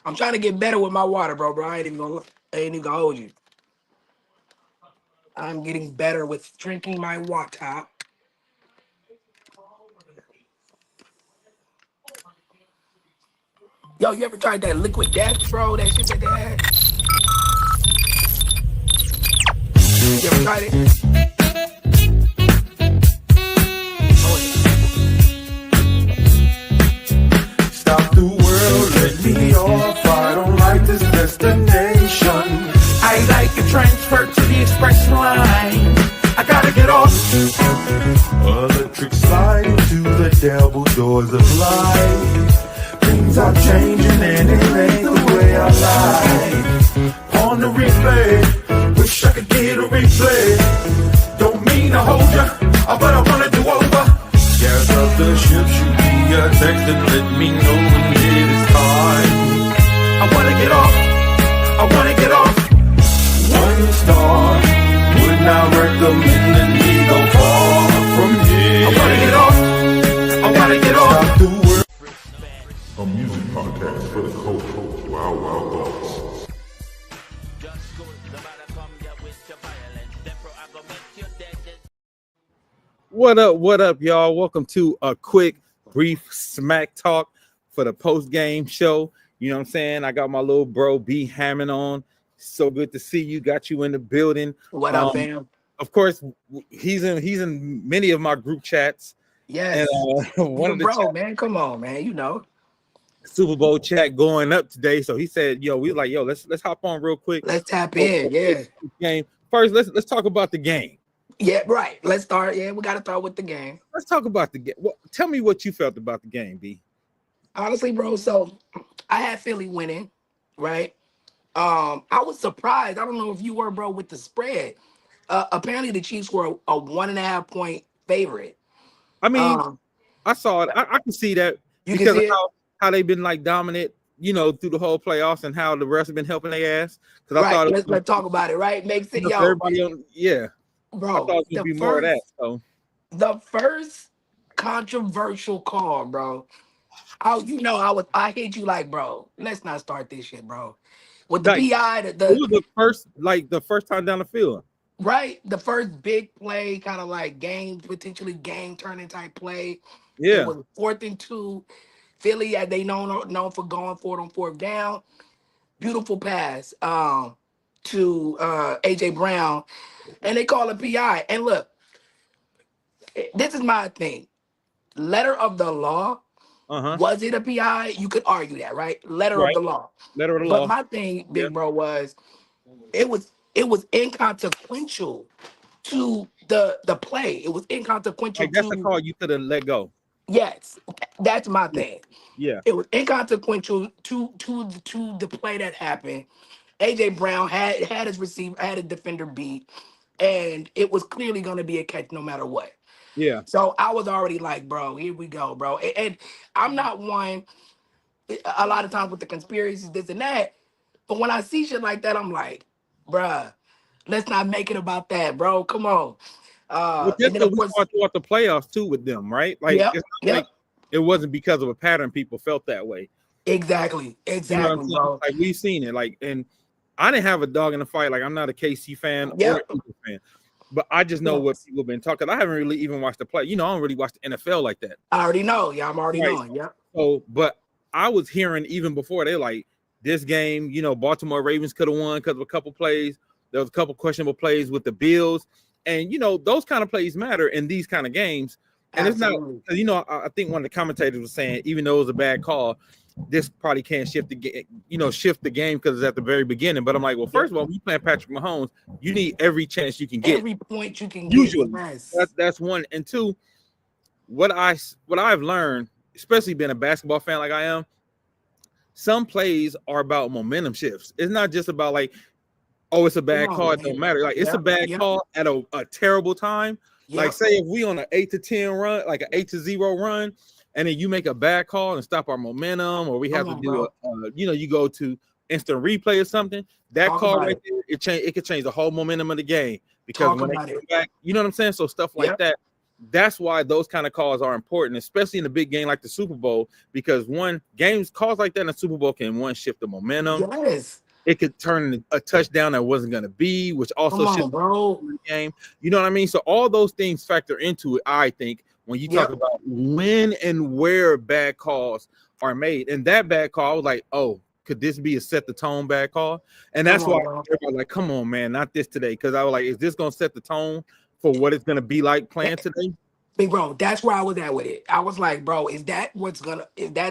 I'm trying to get better with my water, bro. I ain't even gonna hold you. I'm getting better with drinking my water. Yo, you ever tried that liquid death, bro? That shit that they had. You ever tried it? Oh, wait. Stop the world, let me off. I don't like this destination. I like a transfer to the express line. I gotta get off. Electric slide into the devil doors of life. Things are changing and it ain't the way I like. On the replay, wish I could get a replay. Don't mean to hold ya, but I wanna do over. Gas up the ship, shoot me a text and let me know when it is time. I wanna get off, I wanna get off. One star, would not recommend that we go far from here. I wanna get off, I wanna get off. Stop the world. A music podcast for the culture. Wild, wild thoughts. What up, y'all? Welcome to a quick, brief smack talk for the post-game show. You know what I'm saying? I got my little bro B Hammond on. So good to see you. Got you in the building. What up, fam? Of course, he's in many of my group chats. Yes. And one of the bro, man, come on, man. You know. Super Bowl chat going up today. So he said, let's hop on real quick. Let's tap in. Yeah. Game. First, let's talk about the game. Yeah, right. Let's start. Yeah, we got to start with the game. Let's talk about the game. Well, tell me what you felt about the game, B. Honestly, bro, so I had Philly winning, right? I was surprised. I don't know if you were, bro, with the spread. Apparently, the Chiefs were a 1.5 point favorite. I mean, I saw it. I can see that You because can see of how they've been like dominant, through the whole playoffs and how the rest have been helping their ass. Because I right. thought Let's talk about it. Right, makes it everybody on. Yeah, bro. I thought it would be more of that. So the first controversial call, bro. I hit you like, bro. Let's not start this shit, bro. With the PI, it was the first time down the field. Right, the first big play, kind of like potentially game turning type play. Yeah, it was 4th and 2. Philly, as they known for going for it on 4th down. Beautiful pass to AJ Brown, and they call it PI. And look, this is my thing. Letter of the law. Was it a PI? You could argue that, right? Letter of the law. Letter of the law. But my thing, big bro, was it was inconsequential to the play. It was inconsequential. That's the call you could have let go. Yes, that's my thing. Yeah, it was inconsequential to the play that happened. AJ Brown had his receiver, had a defender beat, and it was clearly going to be a catch no matter what. Yeah. So I was already like, bro, here we go, bro. And I'm not one. A lot of times with the conspiracies, this and that, but when I see shit like that, I'm like, bruh, let's not make it about that, bro. Come on. And then we saw throughout the playoffs too with them, right? Like, like it wasn't because of a pattern. People felt that way. Exactly, bro. Like we've seen it. Like, and I didn't have a dog in the fight. Like, I'm not a KC fan or an Eagles fan, but I just know what people have been talking. I haven't really even watched the play. I don't really watch the NFL like that. I already know. Yeah, I'm already knowing. Yeah. So, but I was hearing even before they're like, this game, Baltimore Ravens could have won because of a couple plays. There was a couple questionable plays with the Bills. And, those kind of plays matter in these kind of games. And Absolutely. It's not, I think one of the commentators was saying, even though it was a bad call, this probably can't shift the game, shift the game because it's at the very beginning. But I'm like, well, first of all, when you playing Patrick Mahomes, you need every chance you can get. Every point you can usually. get. That's one. And two, what I've learned, especially being a basketball fan like I am, some plays are about momentum shifts. It's not just about like, oh, it's a bad call. It don't matter. Like, it's a bad call at a terrible time. Like, say if we on an 8-10 run, like an 8-0 run, and then you make a bad call and stop our momentum, or we have to do you go to instant replay or something. That call right there, it could change the whole momentum of the game because when they come back, you know what I'm saying. So stuff like that that's why those kind of calls are important, especially in a big game like the Super Bowl, because one games calls like that in the Super Bowl can one shift the momentum. Yes. It could turn a touchdown that wasn't going to be, which also Come shifts on, bro. the game. You know what I mean? So all those things factor into it, I think, when you talk Yep. about when and where bad calls are made. And that bad call, I was like, oh, could this be a set the tone bad call? And Come that's why on, bro. everybody like, come on, man, not this today. Because I was like, is this going to set the tone for what it's going to be like playing today? Big bro, that's where I was at with it. I was like, bro, is that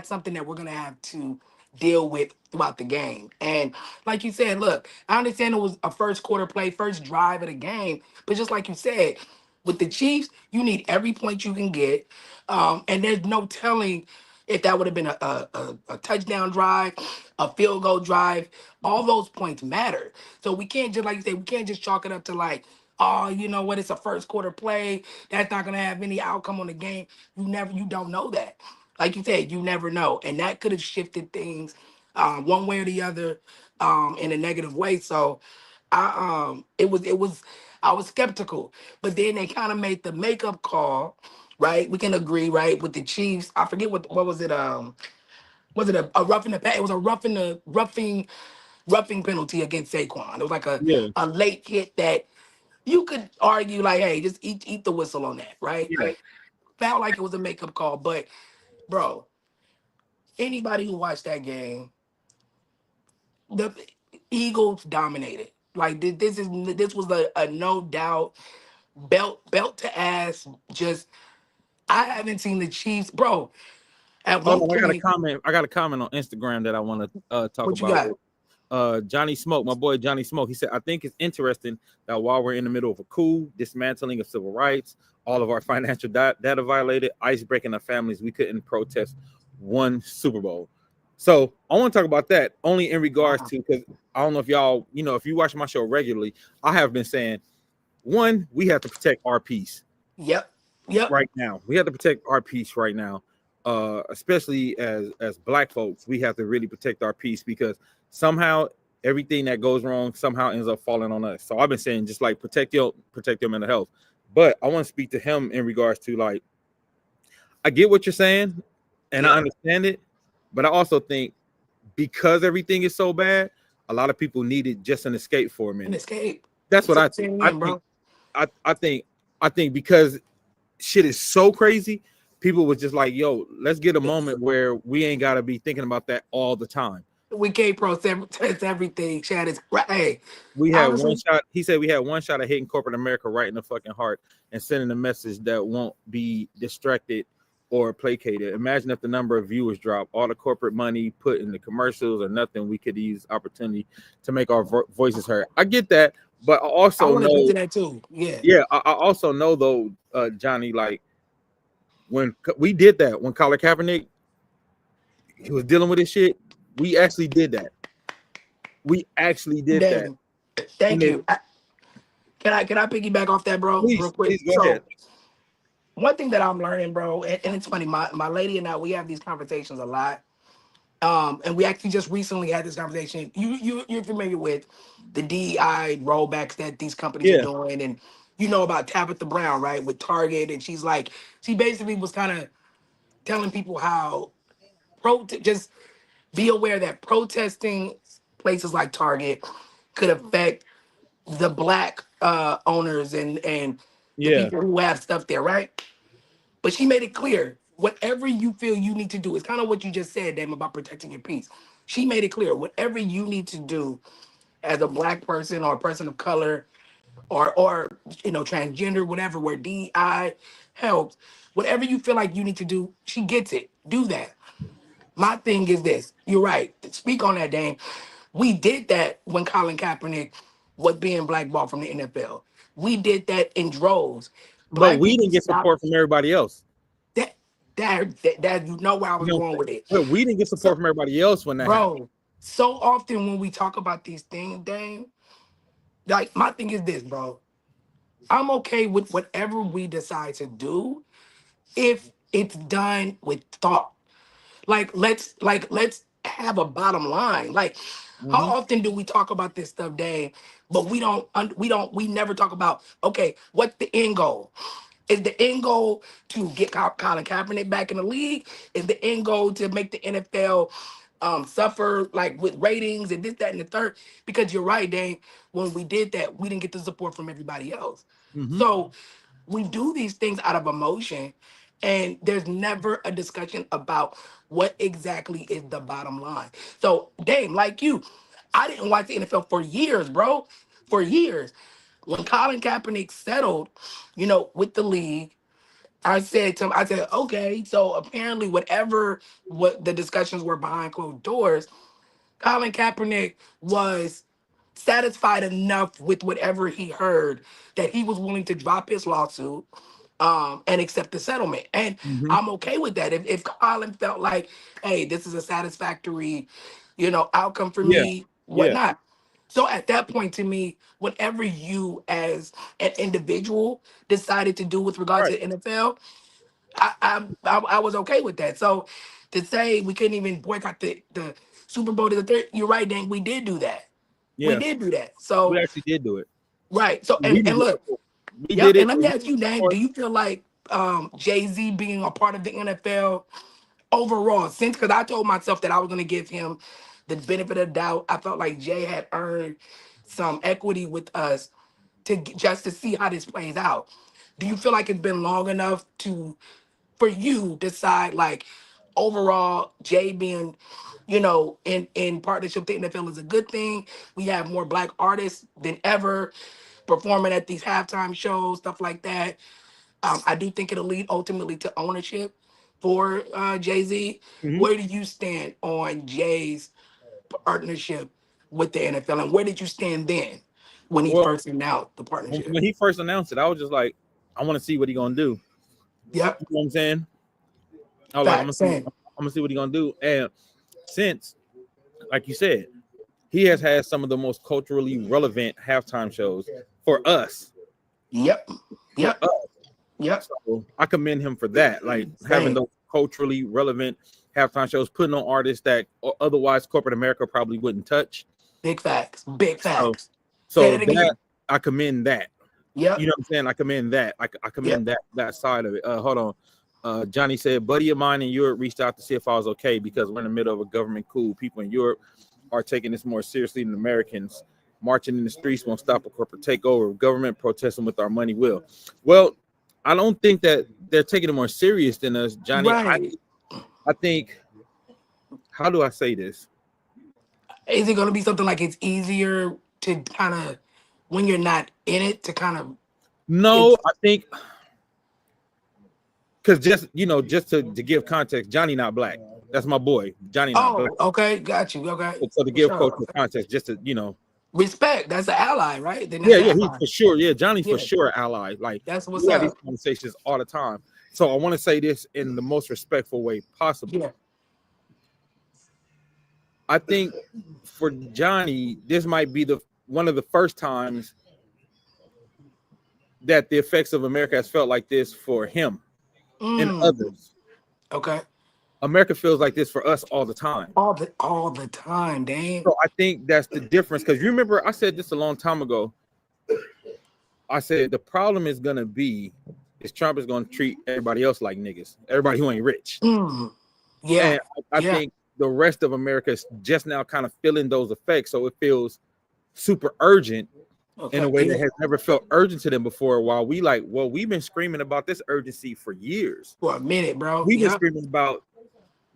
something that we're gonna have to deal with throughout the game? And like you said, look, I understand it was a first quarter play, first drive of the game, but just like you said, with the Chiefs, you need every point you can get. And there's no telling if that would have been a touchdown drive, a field goal drive. All those points matter. So we can't just, like you say, we can't just chalk it up to like, oh, you know what, it's a first quarter play. That's not gonna have any outcome on the game. You don't know that. Like you said, you never know. And that could have shifted things one way or the other in a negative way. So it was I was skeptical. But then they kind of made the makeup call, right? We can agree, right, with the Chiefs. I forget what was it, was it a roughing the pass? It was a roughing penalty against Saquon. It was like Yeah, a late hit that you could argue like, hey, just eat the whistle on that, right? yeah. Felt like it was a makeup call, but bro, anybody who watched that game, the Eagles dominated. Like this was a no doubt belt to ass. Just I haven't seen the Chiefs, bro. At Hold one on, I got a point, comment. I got a comment on Instagram that I want to talk what you about. got? Johnny Smoke, my boy Johnny Smoke. He said, I think it's interesting that while we're in the middle of a coup, dismantling of civil rights, all of our financial data violated, ice breaking our families, we couldn't protest one Super Bowl. So I want to talk about that only in regards Wow. to, because I don't know if y'all, if you watch my show regularly, I have been saying, one, we have to protect our peace Yep. Yep. right now. We have to protect our peace right now. Especially as black folks, we have to really protect our peace, because somehow everything that goes wrong somehow ends up falling on us. So I've been saying, just like protect your mental health. But I want to speak to him in regards to, like, I get what you're saying and I Yep. understand it, but I also think because everything is so bad, a lot of people needed just an escape for a An minute. escape. That's what Say I say think. it I again, think bro. I think because shit is so crazy, people was just like, yo, let's get a moment where we ain't gotta be thinking about that all the time. We can't protest everything. Chad is right. Hey, We had one honestly, shot. He said we had one shot at hitting corporate America right in the fucking heart and sending a message that won't be distracted or placated. Imagine if the number of viewers drop, all the corporate money put in the commercials or nothing. We could use opportunity to make our voices heard. I get that, but I I also want to speak know, to that too. Yeah. yeah, I also know though, Johnny, like when we did that, when Colin Kaepernick he was dealing with his shit, we actually did that. We actually did that. Damn. And Thank it, you. Can I piggyback off that, bro, real please, quick? please go ahead. So one thing that I'm learning, bro, and it's funny, my lady and I, we have these conversations a lot. And we actually just recently had this conversation. You're familiar with the DEI rollbacks that these companies are Yeah, doing, and you know about Tabitha Brown, right, with Target, and she's like, she basically was kind of telling people how just be aware that protesting places like Target could affect the black owners and the yeah. people who have stuff there, right? But she made it clear whatever you feel you need to do. It's kind of what you just said, Dame, about protecting your peace. She made it clear whatever you need to do as a black person or a person of color or transgender, whatever, where DI helps, whatever you feel like you need to do, she gets it. Do that. My thing is this. You're right. Speak on that, Dame. We did that when Colin Kaepernick was being blackballed from the NFL. We did that in droves. But Black we people didn't get stopped support from everybody else. that. That you know where I You was know what going I'm saying? with it. But we didn't get support So, from everybody else when that happened. bro, so often when we talk about these things, Dame, like my thing is this, bro. I'm okay with whatever we decide to do if it's done with thought. Let's have a bottom line. Like, how Mhm. often do we talk about this stuff, Dave? But we never talk about, okay, what's the end goal? Is the end goal to get Colin Kaepernick back in the league? Is the end goal to make the NFL suffer like with ratings and this, that, and the third? Because you're right, Dane. When we did that, we didn't get the support from everybody else. Mm-hmm. So we do these things out of emotion, and there's never a discussion about what exactly is the bottom line. So, Dame, like you, I didn't watch the NFL for years, bro. For years. When Colin Kaepernick settled, with the league, I said to him, I said, okay, so apparently what the discussions were behind closed doors, Colin Kaepernick was satisfied enough with whatever he heard that he was willing to drop his lawsuit and accept the settlement. And Mm-hmm. I'm okay with that. If Colin felt like, hey, this is a satisfactory, outcome for Yeah. me, Yeah. whatnot. So at that point, to me, whatever you as an individual decided to do with regards Right. to NFL, I was okay with that. So to say we couldn't even boycott the Super Bowl to the third, you're right, Dan. We did do that. We Yeah. did do that. We So actually did do it. right. So We and did look, it. We yep. did And it. let me ask you, Dan, do you feel like Jay-Z being a part of the NFL overall, since because I told myself that I was gonna give him the benefit of the doubt. I felt like Jay had earned some equity with us just to see how this plays out. Do you feel like it's been long enough for you decide like overall Jay being, in partnership with the NFL is a good thing. We have more black artists than ever performing at these halftime shows, stuff like that. I do think it'll lead ultimately to ownership for Jay-Z. Mhm. Where do you stand on Jay's partnership with the NFL, and where did you stand then when he Well, first announced the partnership? when he first announced it, I was just like, I want to see what he gonna do. Yep, You know what I'm saying? I was like, fact, same. I'm gonna see what he gonna do. And since, like you said, he has had some of the most culturally relevant halftime shows for us. Yep, For yep, us. yep, So I commend him for that. Like having same. those culturally relevant halftime shows, putting on artists that otherwise corporate America probably wouldn't touch. Big facts, big So, facts. Say so that that again. I commend that. You Yep, know what I'm saying? I commend that. I yep. commend that side of it. Hold on. Johnny said, buddy of mine in Europe reached out to see if I was okay because we're in the middle of a government coup. People in Europe are taking this more seriously than Americans. Marching in the streets won't stop a corporate takeover. Government protesting with our money will. Well, I don't think that they're taking it more serious than us, Johnny. Right. I think, how do I say this? Is it going to be something like it's easier to kind of, when you're not in it, to kind of, No, it's, I think because just to give context, Johnny not black. That's my boy. Johnny not black. oh, okay, got you. Okay. So to For give sure. cultural context, just to Respect. That's an ally, right? Then that's yeah, an yeah, he's ally. for sure. Yeah, Johnny's for Yeah, sure ally. Like that's what's we have these up. conversations all the time. So I want to say this in the most respectful way possible. Yeah. I think for Johnny, this might be the one of the first times that the effects of America has felt like this for him and Mm, others. okay. America feels like this for us all the time. All the time, Dane. So I think that's the difference. Because you remember I said this a long time ago. I said the problem is gonna be is Trump is gonna treat everybody else like niggas, everybody who ain't rich. Mm, yeah. And I Yeah. think the rest of America is just now kind of feeling those effects. So it feels super urgent in a Okay. way that Yeah. has never felt urgent to them before. While we've been screaming about this urgency for years. For a minute, bro. We've been Yep. screaming about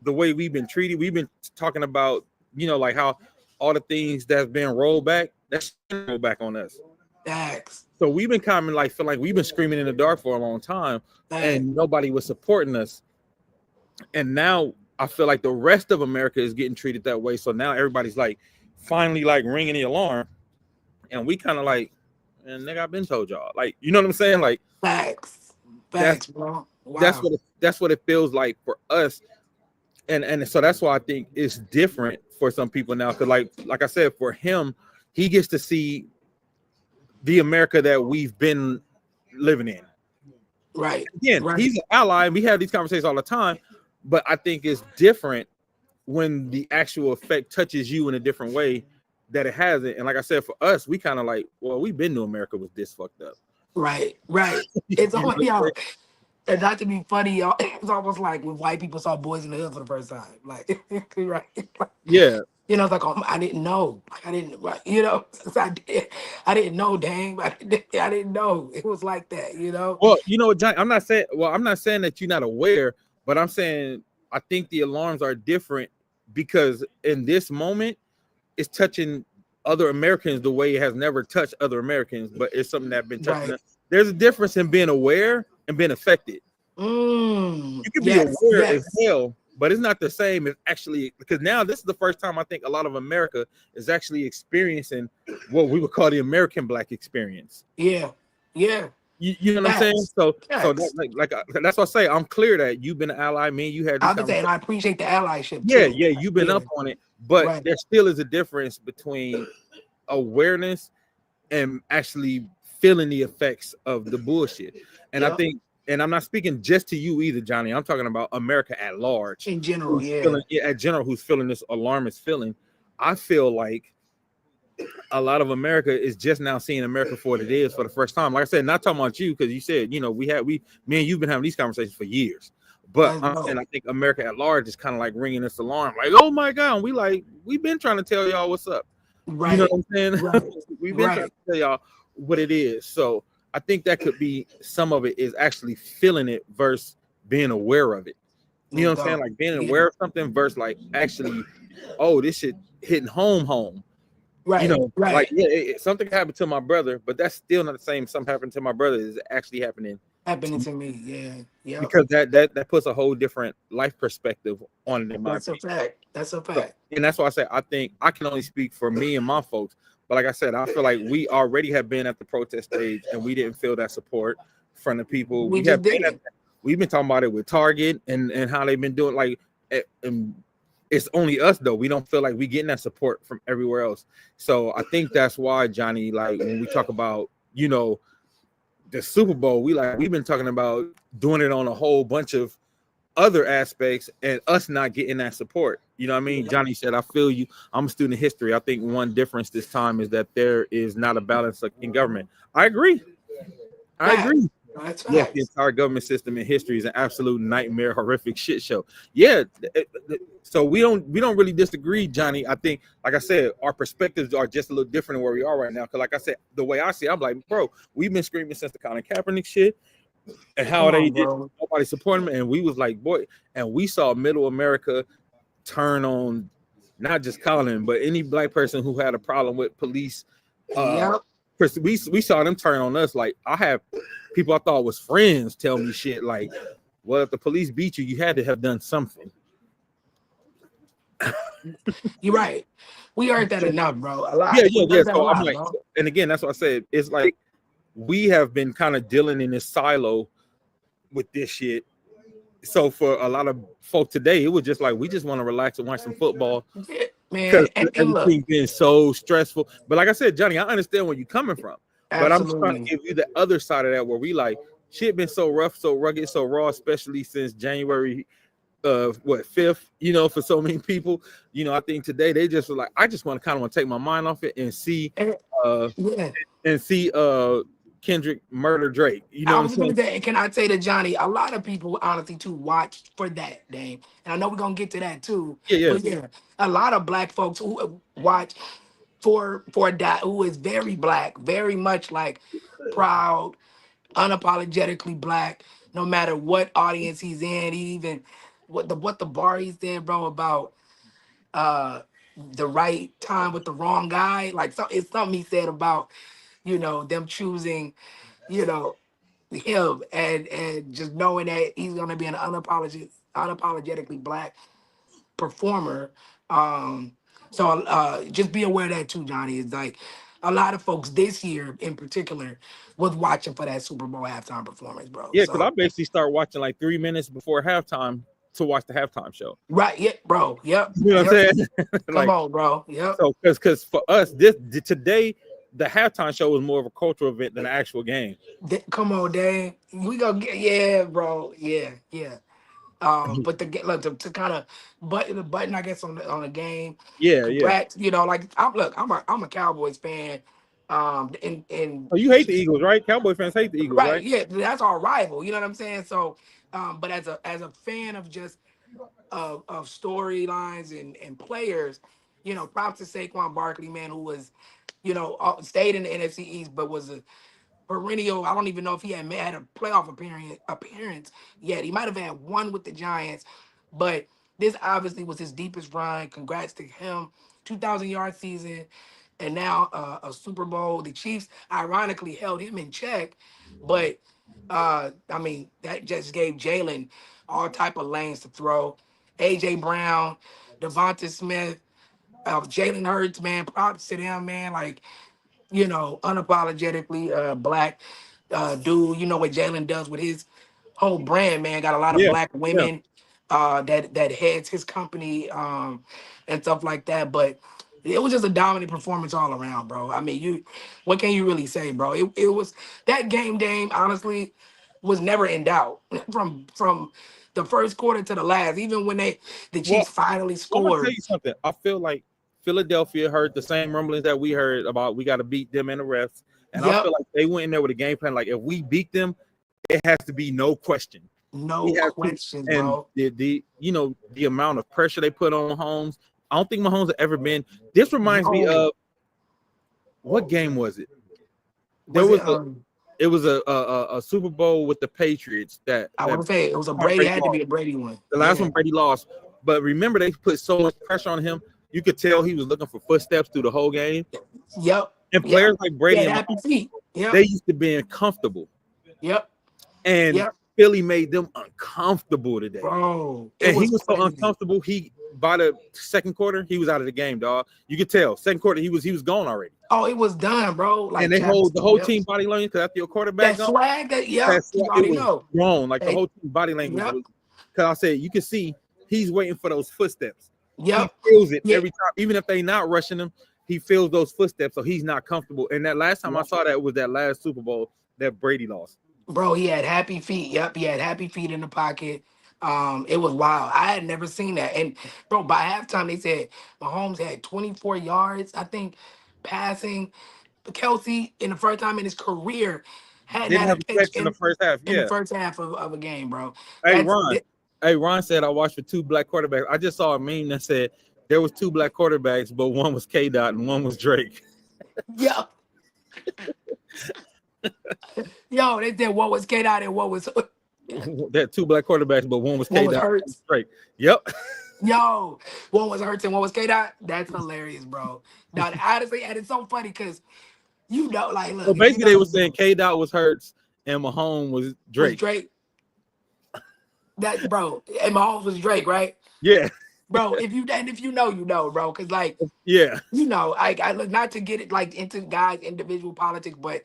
the way we've been treated. We've been talking about, like how all the things that's been rolled back, that's rolled back on us. Facts. So we've been kind of like feel like we've been screaming in the dark for a long time, Facts. and nobody was supporting us. And now I feel like the rest of America is getting treated that way. So now everybody's like finally like ringing the alarm, and we kind of like, and nigga, I've been told y'all, like, you know what I'm saying? Like Facts. that's Facts, bro. that's Wow. what it feels like for us. And so that's why I think it's different for some people now. Cause like I said, for him, he gets to see the America that we've been living in. Right. Again, Right. he's an ally, and we have these conversations all the time. But I think it's different when the actual effect touches you in a different way that it hasn't. And like I said, for us, we kind of like, well, we've been to America was this fucked up. Right, right. It's You know almost what I'm y'all, saying? and not to be funny, y'all. It's almost like when white people saw Boys in the Hood for the first time. Like, right? Yeah. You know, it's like, oh, I didn't know. Like, I didn't, right, you know, I didn't know, dang. I didn't know it was like that, you know? Well, you know, John, I'm not saying that you're not aware, but I'm saying I think the alarms are different because in this moment, it's touching other Americans the way it has never touched other Americans, but it's something that's been touching Right. them. There's a difference in being aware and being affected. You can be Yes, aware as yes. hell, but it's not the same as actually because now this is the first time I think a lot of America is actually experiencing what we would call the American black experience. Yeah, yeah. You know what I'm saying? Facts, So that facts. that's what I say. I'm clear that you've been an ally. Me and you had I these was saying, conversations. I appreciate the allyship Yeah, too. yeah, you've been Yeah, up on it, but right. there still is a difference between awareness and actually feeling the effects of the bullshit. And I Yep. think, and I'm not speaking just to you either, Johnny. I'm talking about America at large, In general, who's yeah. feeling, yeah, at general, who's feeling this alarmist feeling. I feel like a lot of America is just now seeing America for what it is for the first time. Like I said, not talking about you because you said, you know, me and you've been having these conversations for years. But That's I'm saying dope. I think America at large is kind of like ringing this alarm, like, oh my god, we've been trying to tell y'all what's up. You know Right, what I'm saying? right, We've been trying right. to tell y'all what it is. So I think that could be some of it is actually feeling it versus being aware of it. You know No what I'm saying? doubt. Like being Yeah. aware of something versus like actually, oh, this shit hitting home. You Right, know, like right. yeah, something happened to my brother, but that's still not the same. Something happened to my brother is actually happening Happening to, to me. Yeah. Yep. because that puts a whole different life perspective on it, in my That's a opinion. fact. That's a So, fact. and that's why I say I think I can only speak for me and my folks. But like I said, I feel like we already have been at the protest stage and we didn't feel that support from the people. We just didn't. We've been talking about it with Target and how they've been doing like and it's only us though. We don't feel like we getting that support from everywhere else. So I think that's why, Johnny, like when we talk about, you know, the Super Bowl, we've been talking about doing it on a whole bunch of other aspects and us not getting that support. You know what I mean? Johnny said, I feel you. I'm a student of history. I think one difference this time is that there is not a balance in government. I agree. I Fact. agree. That's Yes, the facts. entire government system in history is an absolute nightmare, horrific shit show. Yeah, so we don't really disagree, Johnny. I think, like I said, our perspectives are just a little different than where we are right now. Because, like I said, the way I see, it, I'm like, bro, we've been screaming since the Colin Kaepernick shit and how Come they on, did bro. nobody support him, and we was like, boy, and we saw Middle America turn on not just Colin, but any black person who had a problem with police. Uh, Yep. we saw them turn on us. Like I have people I thought was friends tell me shit like, well, if the police beat you, you had to have done something. You're right. We heard that enough, bro. A Yeah, lot. yeah, We yeah. heard that a So I'm lot, like, bro. and again, that's what I said. It's like we have been kind of dealing in this silo with this shit. So for a lot of folk today, it was just like we just want to relax and watch some football Yeah, man. because And look, everything's been so stressful. But like I said, Johnny, I understand where you're coming from. But I'm just trying to absolutely. give you the other side of that where we like shit been so rough, so rugged, so raw, especially since January what 5th, you know, for so many people. You know, I think today they just were like, I just want to kind of want to take my mind off it And, uh yeah. and see Kendrick murder Drake. You know I what I'm was gonna saying? say, and can I say to Johnny, a lot of people honestly too watched for that, Dame. And I know we're gonna get to that too. Yeah, yeah. But yeah, a lot of black folks who watch for that who is very black, very much like proud, unapologetically black, no matter what audience he's in, even what the bar he's in, bro, about uh the right time with the wrong guy. Like so it's something he said about, them choosing, you know, him and just knowing that he's gonna be an unapologetically black performer. So just be aware of that too, Johnny. It's like a lot of folks this year in particular was watching for that Super Bowl halftime performance, bro. Yeah, because I So basically start watching like 3 minutes before halftime to watch the halftime show. right, yeah, bro. Yep, You know what yep. I'm saying? Come Like on, bro. Yep. so, because for us, this today, the halftime show was more of a cultural event than an actual game. Come on, Dave. We gonna get yeah, bro. Yeah, yeah. But look to kind of button the button, I guess, on the game. Yeah, yeah, Congrats, like I'm a Cowboys fan In Oh, you hate the Eagles, right? Cowboy fans hate the Eagles, right, right? yeah, that's our rival. You know what I'm saying? So, but as a fan of just of storylines and players, props to Saquon Barkley, man, who was, stayed in the NFC East, but was a perennial. I don't even know if he had a playoff appearance yet. He might have had one with the Giants, but this obviously was his deepest run. Congrats to him. 2,000-yard season, and now a Super Bowl. The Chiefs ironically held him in check, but I mean that just gave Jalen all type of lanes to throw. AJ Brown, Devonta Smith, Jalen Hurts, man, props to them, man. Like, unapologetically black dude. You know what Jalen does with his whole brand, man. Got a lot of Yeah, black yeah. women that heads his company and stuff like that. But it was just a dominant performance all around, bro. I mean, what can you really say, bro? It was that game, honestly, was never in doubt from the first quarter to the last. Even when the Well, Chiefs finally I'm gonna tell scored. you something. I feel like Philadelphia heard the same rumblings that we heard about. We got to beat them in the refs, and I Yep, feel like they went in there with a game plan. Like if we beat them, it has to be no question. We no have to, questions, and bro. the amount of pressure they put on Mahomes. I don't think Mahomes has ever been. This reminds me No, of what game was it? There was it? was a it was a Super Bowl with the Patriots I that want to say it was a Tom Brady. It Brady had to lost. be a Brady one. The last Yeah. one Brady lost, but remember they put so much pressure on him. You could tell he was looking for footsteps through the whole game. Yep. And Yep. players like He Brady had and happy Mahomes, feet. Yep. they used to be uncomfortable, Yep. and Yep. Philly made them uncomfortable today. Bro, it And he was was so crazy. uncomfortable. He by the second quarter he was out of the game, dog. You could tell. Second quarter he was gone already. Oh, it was done, bro. And Like they hold the whole Yep. team body language because after your quarterback That gone, swag. Yep. You it already was know. gone. Like the Hey, whole team body language yep. was. Because I said you can see he's waiting for those footsteps. He Yep. feels it Yeah. every time, even if they not rushing him. He feels those footsteps, so he's not comfortable. And that last time I saw that was that last Super Bowl that Brady lost. Bro, he had happy feet. Yep, he had happy feet in the pocket. It was wild. I had never seen that. And bro, by halftime they said Mahomes had 24 yards, I think, passing. Kelsey, in the first time in his career, hadn't Didn't had a have a catch catch in the first half. in the Yeah. first half of a game, bro. Hey That's Ron. Hey Ron said I watched for two black quarterbacks. I just saw a meme that said there was two black quarterbacks, but one was K Dot and one was Drake. yo, yo. They said what was K Dot and That two black quarterbacks, but one was what K was Dot and one was Hurts. Drake. Yep. Yo, one was Hurts and one was K Dot. That's hilarious, bro. Now, honestly, and it's so funny because like, So look, if you basically they know were saying K Dot was Hurts and Mahomes was was Drake. Drake, that bro, and Mahomes was Drake, right? Yeah. Bro, if you know, bro, because like Yeah. I look not to get it like into guys individual politics, but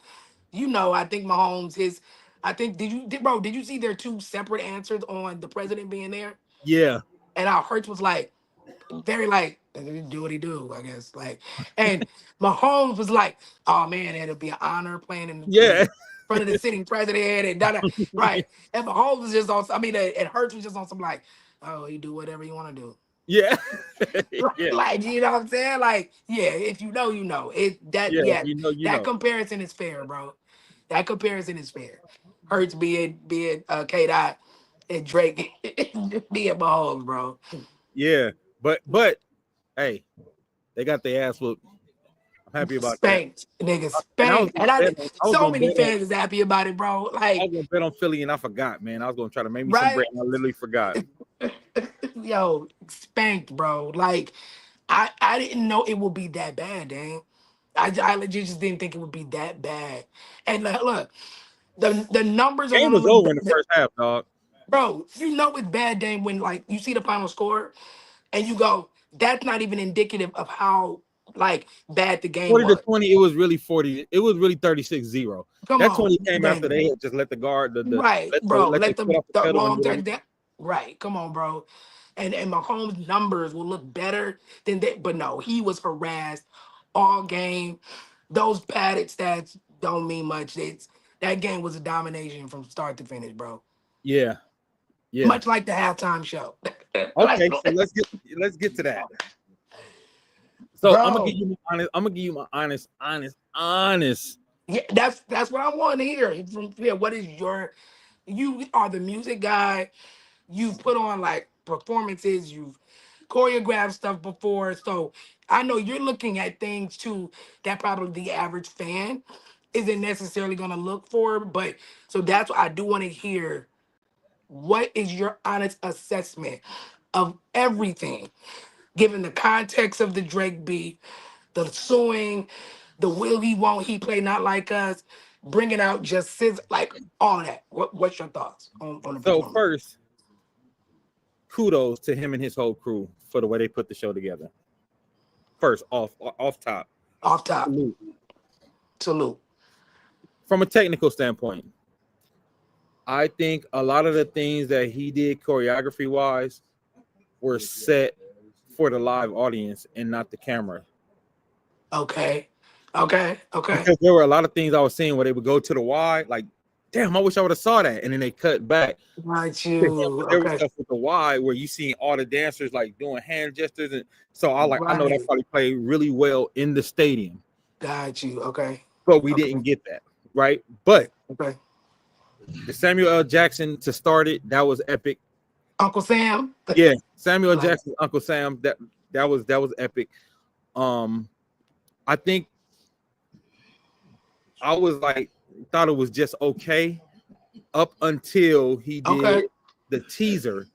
I think Mahomes I think did you see their two separate answers on the president being there? Yeah. And our Hurts was like very like do what he do, I guess. Like, and Mahomes was like, oh man, it'll be an honor playing in Yeah. front of the sitting president and da right. And Mahomes was just on I mean and Hurts was just on some like, oh, you do whatever you want to do. Yeah. Yeah. Like, you know what I'm saying? Like, yeah, if you know, you know. Yeah. Yeah, You know, you that know. comparison is fair, bro. That comparison is fair. Hurts being K Dot and Drake being Mahomes, bro. Yeah. But hey, they got their ass whooped. I'm happy about that. Spanked, nigga, And I was spanked. gonna And bet on, I was so gonna many bet on fans is happy about it, bro. I Like, was gonna bet on Philly and I forgot, man. I was gonna try to make me some right? bread and I literally forgot. Yo, spanked, bro. Like, I didn't know it would be that bad, dang. I legit just didn't think it would be that bad. And look, the numbers are Game gonna was look over in the first half, dog. bro, it's bad, Dame, when like you see the final score and you go, that's not even indicative of how like bad the game 40 to was. 20, it was really 40. It was really 36-0. Come That on, 20 came after Dame. they had just let the guard Right, bro. let the Let foot off the the pedal and long do turn it. down. Right, come on, bro. And Mahomes' numbers will look better than that, but no, he was harassed all game. Those padded stats don't mean much. That game was a domination from start to finish, bro. Yeah, yeah. Much like the halftime show. Like, Okay, so let's get to that. So I'm gonna give bro. you my honest. I'm gonna give you my honest. Yeah, that's what I want to hear from. Yeah, what is your? You are the music guy. You've put on like performances. You've choreographed stuff before, so I know you're looking at things too that probably the average fan isn't necessarily going to look for. But so that's what I do want to hear. What is your honest assessment of everything, given the context of the Drake beat, the suing, the will he won't he play not like us, bringing out just like all that. What's your thoughts on the So performance? first, kudos to him and his whole crew for the way they put the show together. First, off top, Off top, salute. salute. From a technical standpoint, I think a lot of the things that he did choreography wise were set for the live audience and not the camera. Okay, okay. Because there were a lot of things I was seeing where they would go to the wide, like, damn, I wish I would have saw that, and then they cut back. Got To him, you. but there was Okay, stuff with the wide where you see all the dancers like doing hand gestures, and so I know that right. probably played really well in the stadium, Got you. Okay, but we okay, didn't get that right. But okay. the Samuel L. Jackson to start it, that was epic. Uncle Sam. Yeah, Samuel L. Like, Jackson, Uncle Sam, that was epic. I think I was like thought it was just okay up until he okay. did the teaser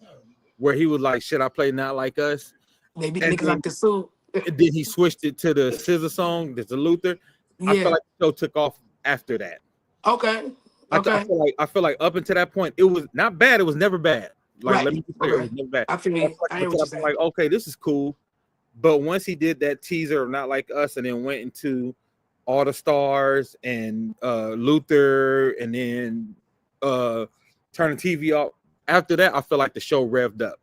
where he was like, "Should I play Not Like Us?" Maybe And niggas like the suit. then he switched it to the Scissor song, the Luther. I felt Yeah. like the show took off after that. Okay. I Okay. feel like up until that point, it was not bad. It was never bad. Like, let Right. me be clear, it was Okay. never bad. I feel I you. feel like I up hear until what you're that point, saying. like, okay, this is cool. But once he did that teaser of Not Like Us, and then went into All the Stars and Luther, and then turn the TV off. After that, I feel like the show revved up,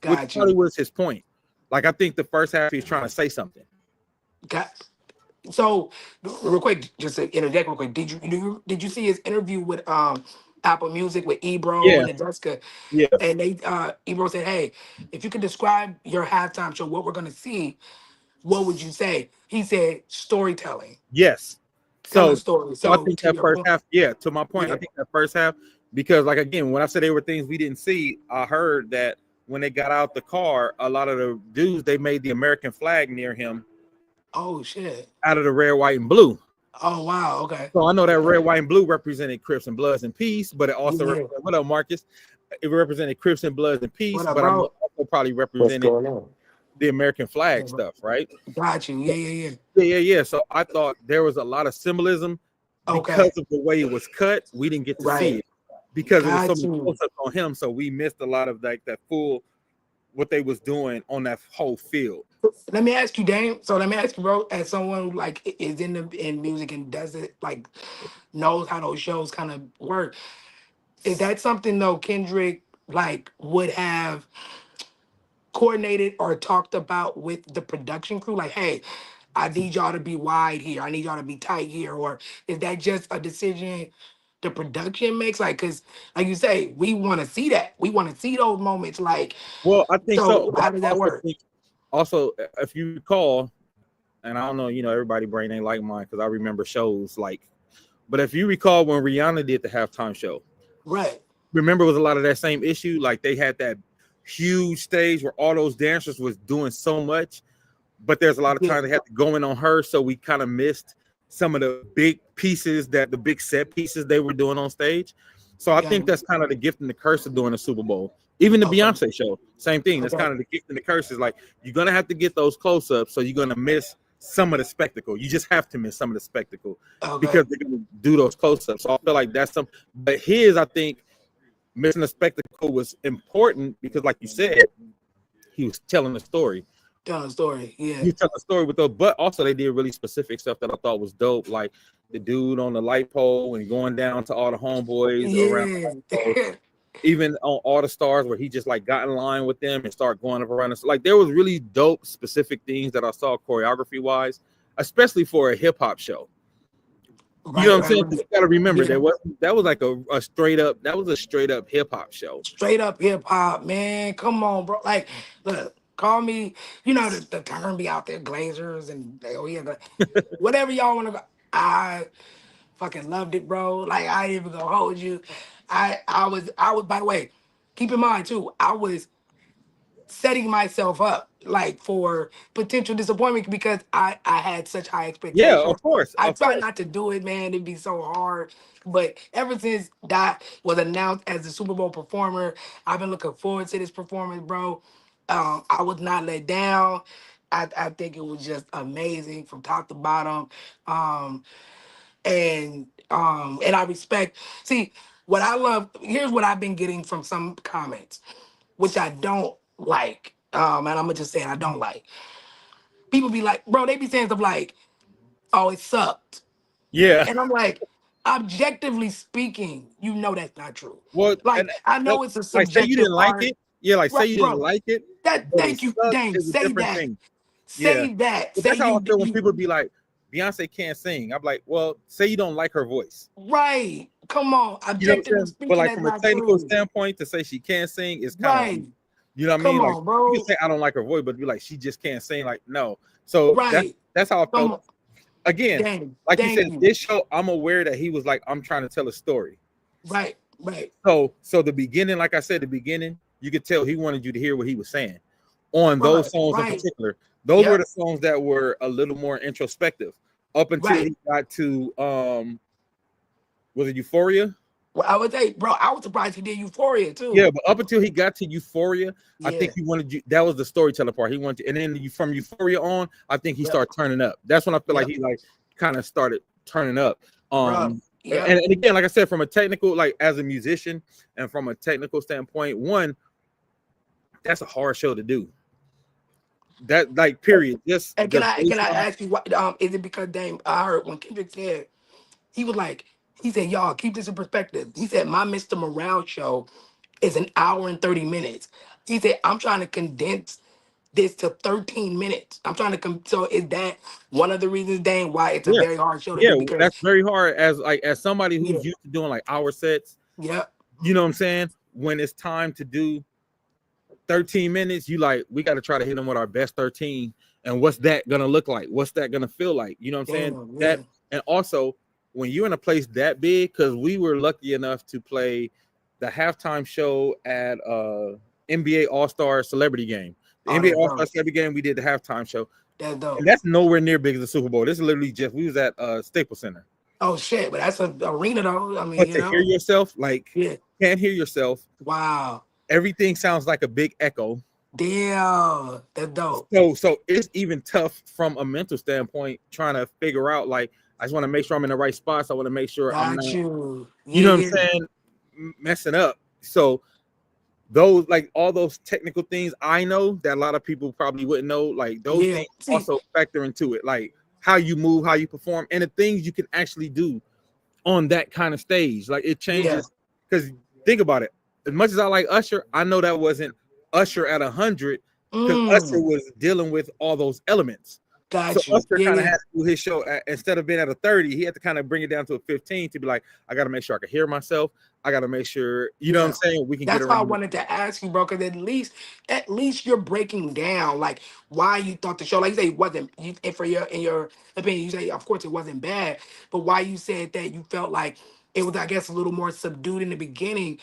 which Got probably you. was his point. Like, I think the first half he was trying to say something. Got. So, real quick, just to interject real quick. Did you see his interview with Apple Music with Ebro Yeah, and Jessica? yeah, And they Ebro said, "Hey, if you could describe your halftime show, what we're gonna see, what would you say?" He said, "Storytelling, yes. telling So, stories." so I So think to that your first point, half, yeah, to my point, I yeah. think that first half, because like again, when I said they were things we didn't see, I heard that when they got out the car, a lot of the dudes they made the American flag near him Oh shit. out of the red, white, and blue. Oh wow. Okay. So I know that red, white, and blue represented Crips and Bloods and Peace, but it also Yeah. represented, what up, Marcus? It represented Crips and Bloods and Peace, What up, but I know bro? it also probably What's represented going on? the American Yeah, flag bro. stuff, right? Got you. Yeah, yeah, yeah. Yeah. So I thought there was a lot of symbolism because Okay. of the way it was cut. We didn't get to see Right. it because it was so Got many you. close-ups on him, so we missed a lot of like that full what they was doing on that whole field. Let me ask you, Dame. So let me ask you, bro, as someone who like is in music and does it like knows how those shows kind of work. Is that something though Kendrick like would have coordinated or talked about with the production crew? Like, hey, I need y'all to be wide here. I need y'all to be tight here. Or is that just a decision the production makes? Like, cause like you say, we want to see that. We want to see those moments. Like, Well, I think so, so but how I does that also work? think also if you recall, and I don't know, everybody brain ain't like mine because I remember shows like, but if you recall when Rihanna did the halftime show, Right. remember it was a lot of that same issue. Like they had that huge stage where all those dancers was doing so much, but there's a lot of Yeah. times they had to go in on her, so we kind of missed some of the big pieces the big set pieces they were doing on stage. So I Yeah. think that's kind of the gift and the curse of doing a Super Bowl. Even the Okay. Beyonce show, same thing. That's Okay. kind of the gift and the curse. Is like you're gonna have to get those close-ups, so you're gonna miss some of the spectacle. You just have to miss some of the spectacle Okay. because they're gonna do those close-ups. So I feel like that's some. But his, I think, missing the spectacle was important because, like you said, he was telling a story. Telling a story. Yeah. He was telling a story with those, but also they did really specific stuff that I thought was dope, like the dude on the light pole and going down to all the homeboys around the light pole. Yeah. Even on All the Stars, where he just like got in line with them and start going up around us. Like there was really dope, specific things that I saw choreography wise, especially for a hip hop show. You Right, know what I'm right, saying? right. You gotta remember Yeah. that was like a straight up hip hop show. Straight up hip hop, man. Come on, bro. Like, look, Call me, the term be out there, glazers and oh yeah, whatever y'all want to go. I fucking loved it, bro. Like I ain't even gonna hold you. I was. By the way, keep in mind too. I was setting myself up like for potential disappointment because I had such high Yeah, expectations. of course, I of try course. not to do it, man. It'd be so hard. But ever since Dot was announced as the Super Bowl performer, I've been looking forward to this performance, bro. I was not let down. I think it was just amazing from top to bottom. Um, and I respect. See, what I love. Here's what I've been getting from some comments, which I don't like. And I'm gonna just say I don't like. People be like, bro, they be saying stuff like, "Oh, it sucked," Yeah. and I'm like, objectively speaking, that's not true. Well, Like, and I that, know it's a like, say you subjective didn't like art, it. Yeah, like say right, you didn't bro? like it, That but it thank you, sucked Dane. is a Say different that. thing. Yeah, Say that. but Say that's how I feel when you people be like, Beyonce can't sing. I'm like, well, say you don't like her voice. right. Come on. You know what I'm Objectively saying? But speaking, like that's from a not technical true. standpoint, to say she can't sing is kind of Right. weak. You know what I Come mean? Like on, you can bro. say I don't like her voice, but be like she just can't sing. Like no. So Right. that's how I Come felt. on. Again, Dang. like you said, Thank you. this show, I'm aware that he was like, I'm trying to tell a story. Right. Right. So the beginning, like I said, the beginning, you could tell he wanted you to hear what he was saying on those Right. songs in Right. particular. Those were Yep. the songs that were a little more introspective up until Right. he got to was it Euphoria? Well, I would say, bro, I was surprised he did Euphoria Yeah, too. but up until he got to Euphoria, I think Yeah. he wanted you. That was the storyteller part. He wanted, and then from Euphoria on, I think he Yep. started turning up. That's when I feel like Yep. he like kind of started turning up. Bro. Yep. And again, like I said, from a technical, like as a musician, and from a technical standpoint, one, that's a hard show to do. That like period. Just And the can I baseline. ask you what is it because Dame I heard when Kendrick said he was like he said, y'all keep this in perspective. He said my Mr. Morale show is an hour and 30 minutes. He said, I'm trying to condense this to 13 minutes. I'm trying to so is that one of the reasons, Dane, why it's a Yeah, very hard show to yeah, do? Because that's very hard as somebody yeah, who's used to doing like hour sets. yeah, You know what I'm saying? When it's time to do 13 minutes, you like, we got to try to hit them with our best 13. And what's that gonna look like? What's that gonna feel like? You know what I'm saying? damn, yeah. That, and also when you're in a place that big, because we were lucky enough to play the halftime show at NBA All-Star Celebrity Game. The Oh, NBA that's All-Star dope. Celebrity Game, we did the halftime show. That's And dope. that's nowhere near big as the Super Bowl. This is literally just, we was at Staples Center. Oh shit, but that's an arena though. I mean, But to hear yourself, like, yeah. can't hear yourself. Wow. Everything sounds like a big echo. Damn, that's dope. So it's even tough from a mental standpoint trying to figure out, like, I just want to make sure I'm in the right spots. I want to make sure I'm Got not, you. you Yeah, know what I'm yeah, saying, messing up. So those, like, all those technical things, I know that a lot of people probably wouldn't know, like those yeah. things See, also factor into it, like how you move, how you perform, and the things you can actually do on that kind of stage. Like it yeah. changes, because think about it. As much as I like Usher, I know that wasn't Usher at 100, because Usher Mm, was dealing with all those elements. So got you. Usher Yeah, kind of yeah. had to do his show instead of being at a 30, he had to kind of bring it down to a 15 to be like, I got to make sure I can hear myself. I got to make sure, you know what I'm Yeah. saying? We can get That's why I around it. wanted to ask you, bro, because at least you're breaking down like why you thought the show, like you say, it wasn't. And for your in your opinion, you say, of course, it wasn't bad, but why you said that you felt like it was, I guess, a little more subdued in the beginning.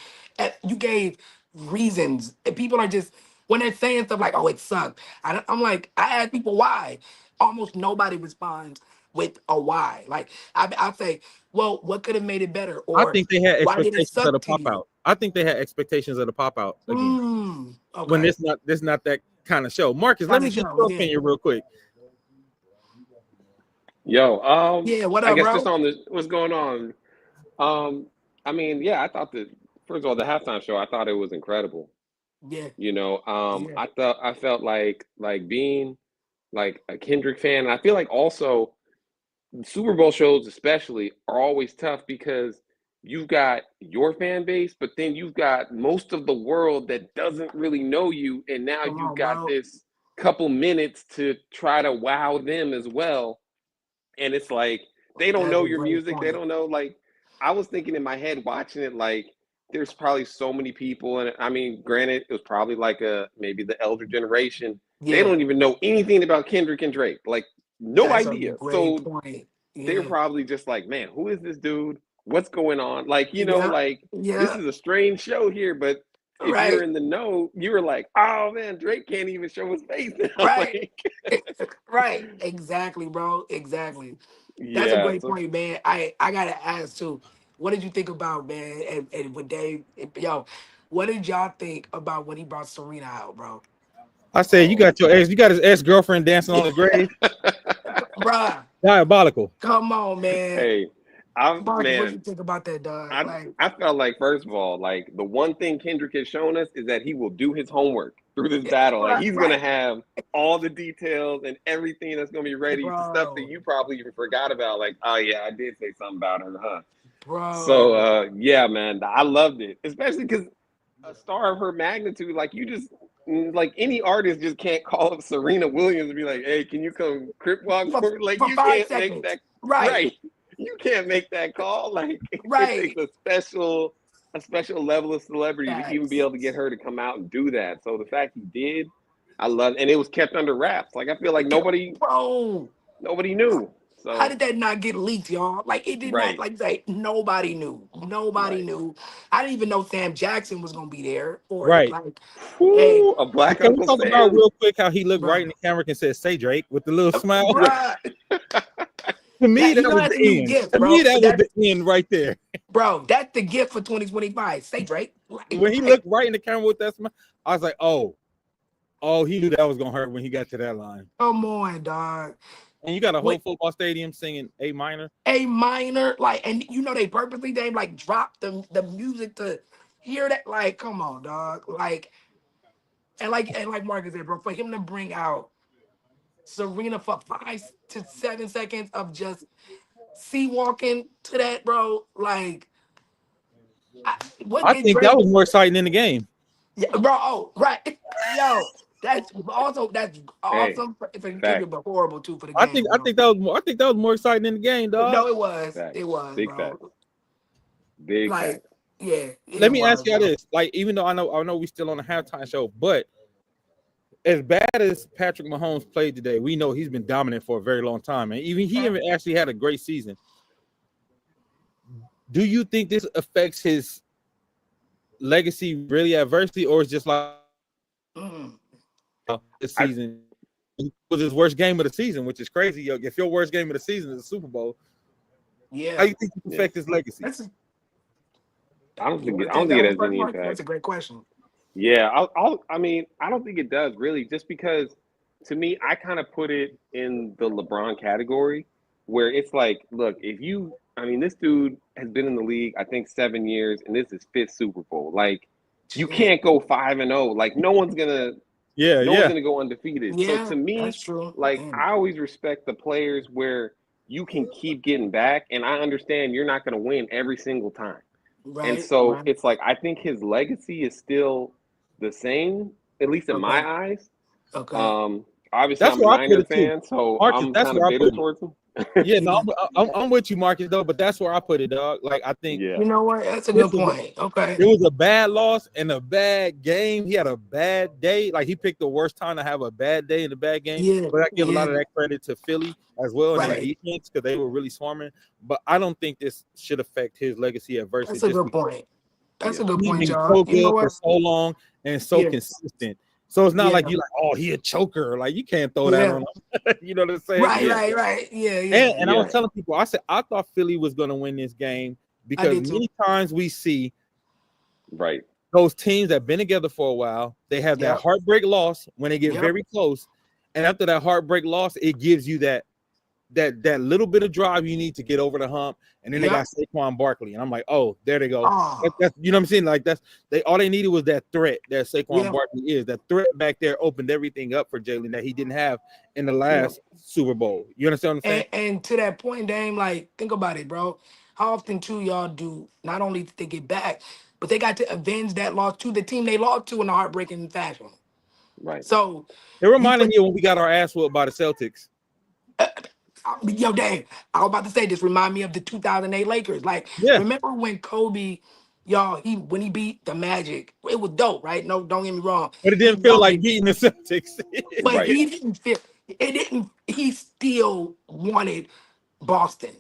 You gave reasons, and people are just when they're saying stuff like, "Oh, it sucked." I'm like, I ask people why. Almost nobody responds with a why. Like I say, well, what could have made it better, I or think they had why did it expectations of suck the to pop you? out. I think they had expectations of the pop out again. When Okay. this not that kind of show. Marcus, let Kind me of get show, your yeah. opinion real quick. Yo, Yeah, what I up, guess just bro? on the what's going on. I mean, yeah, I thought that first of all, the halftime show, I thought it was incredible. Yeah, yeah. I felt like being like a Kendrick fan, and I feel like also Super Bowl shows especially are always tough because you've got your fan base, but then you've got most of the world that doesn't really know you, and now Come you've on, got bro. this couple minutes to try to wow them as well. And it's like they don't That's know a your great music. They point. don't know, like, I was thinking in my head watching it, like there's probably so many people, and I mean, granted, it was probably like a maybe the elder generation, They Yeah, don't even know anything about Kendrick and Drake. Like, no that's a idea. great So point. they're Yeah, probably just like, man, who is this dude? What's going on? Like, yeah, like this yeah. is a strange show here, but if you're Right, in the know, you were like, oh man, Drake can't even show his face now. right, Like, right. Exactly, bro. Exactly. That's a yeah, great so point, man. I gotta ask too. What did you think about, man? And when Dave, yo, what did y'all think about when he brought Serena out, bro? I said, oh, you got his ex girlfriend dancing on the grave. Bruh, Diabolical. come on, man. hey, I Marcus, what did you man, think about that, dog? I Like, I felt like first of all, like the one thing Kendrick has shown us is that he will do his homework through this battle. Like right, he's gonna right, have all the details and everything that's gonna be ready for stuff that bro, you probably even forgot about. Like, oh yeah, I did say something about her, huh? So bro. yeah, man, I loved it, especially because a star of her magnitude, like you just like any artist just can't call up Serena Williams and be like, hey, can you come crip walk For, for me? Like for you five can't make seconds. that Right, right. You can't make that call. Like it takes right. a special level of celebrity to even be Facts. able to get her to come out and do that. So the fact he did, I love, and it was kept under wraps. Like I feel like Bro, nobody knew. how So did that not get leaked, y'all? Like it did not. right, Like say nobody knew. Nobody right. knew. I didn't even know Sam Jackson was gonna be there for it. Right. Like, hey, Whew, a black Can we Uncle talk about Sam. real quick how he looked right bro, in the camera and said, "Say Drake" with the little smile? bruh, To me, that that was that's a the new end. gift, To me, bro. that was That the end right there. bro, that's the gift for 2025. Say Drake. When he Like, looked right in the camera with that smile, I was like, oh, he knew that was gonna hurt when he got to that line. come on, dog. And you got a whole What football stadium singing A minor. A minor, like, and you know they purposely they like drop the music to hear that. Like, come on, dog. Like, and like Marcus said, bro, for him to bring out Serena for 5 to 7 seconds of just sea walking to that, bro. Like, what I did think that Drake? was more exciting than the game. Yeah, bro. Oh, right. Yo, that's Hey, awesome for Kendrick, fact, but horrible too for the I game, think I bro. think that was more. I think that was more exciting than the game, dog. No, it was. fact, It was, big bro. fact, big Like, fact. yeah, it Let me was, ask y'all bro. this: like, even though I know we still on a halftime show, but as bad as Patrick Mahomes played today, we know he's been dominant for a very long time, and he even actually had a great season. Do you think this affects his legacy really adversely, or it's just like Mm, this I season was his worst game of the season, which is crazy. Yo, if your worst game of the season is the Super Bowl, how yeah, do you think it yeah, affect his legacy? that's. You I want to don't take think that it one has first, any Mark? That's impact. a great question. Yeah, I mean, I don't think it does really, just because to me, I kind of put it in the LeBron category where it's like, look, I mean, this dude has been in the league, I think 7 years, and this is fifth Super Bowl. Like, you Shit. can't go 5-0. Like, Yeah, no one's yeah. gonna go undefeated. So Yeah, to me, that's true. like, Damn. I always respect the players where you can keep getting back, and I understand you're not gonna win every single time. And Right, so right. it's like I think his legacy is still the same, at least in Okay, my eyes. okay. Um, Obviously, That's I'm a where I put Niner it too, fan, so Marcus. I'm That's kind of where I bitter put it. towards him. Yeah, no, You, I'm with you, Marcus, though. But that's where I put it, dog. Like I think Yeah, you know what? That's a this good was point. Okay. it was a bad loss and a bad game. He had a bad day. Like he picked the worst time to have a bad day in the bad game. Yeah, But I give a lot yeah. of that credit to Philly as well and their Right. defense because they were really swarming. But I don't think this should affect his legacy adversely That's a just good because point. That's yeah, a good he's point, been y'all. so You know good for what? so long and so Yeah, consistent. So it's not yeah, like you like, oh, he a choker. Like you can't throw that yeah. on him. You know what I'm saying? Right, yeah, right, right. Yeah, And yeah, and I was yeah, yeah. telling people, I said I thought Philly was going to win this game I because did too. many times we see right. those teams that have been together for a while, they have that Yep, heartbreak loss when they get yep. very close, and after that heartbreak loss, it gives you that little bit of drive you need to get over the hump. And then they got Yep. Saquon Barkley, and I'm like, oh, there they go. Oh, That's you know what I'm saying? Like that's they all they needed was that threat that Saquon yeah, Barkley is. That threat back there opened everything up for Jalen that he didn't have in the yeah. last Super Bowl. You understand what I'm saying? And to that point, Dame, like, think about it, bro. How often too y'all do not only did they get back, but they got to avenge that loss to the team they lost to in a heartbreaking fashion. Right. So It you reminded put me of when we got our ass whooped by the Celtics. uh, yo, Dame, I was about to say this remind me of the 2008 Lakers. Like, Yeah, remember when Kobe, y'all, when he beat the Magic, it was dope, right? No, don't get me wrong. But it He didn't feel won like it, beating the Celtics. but Right. he didn't feel it. Didn't he still wanted Boston?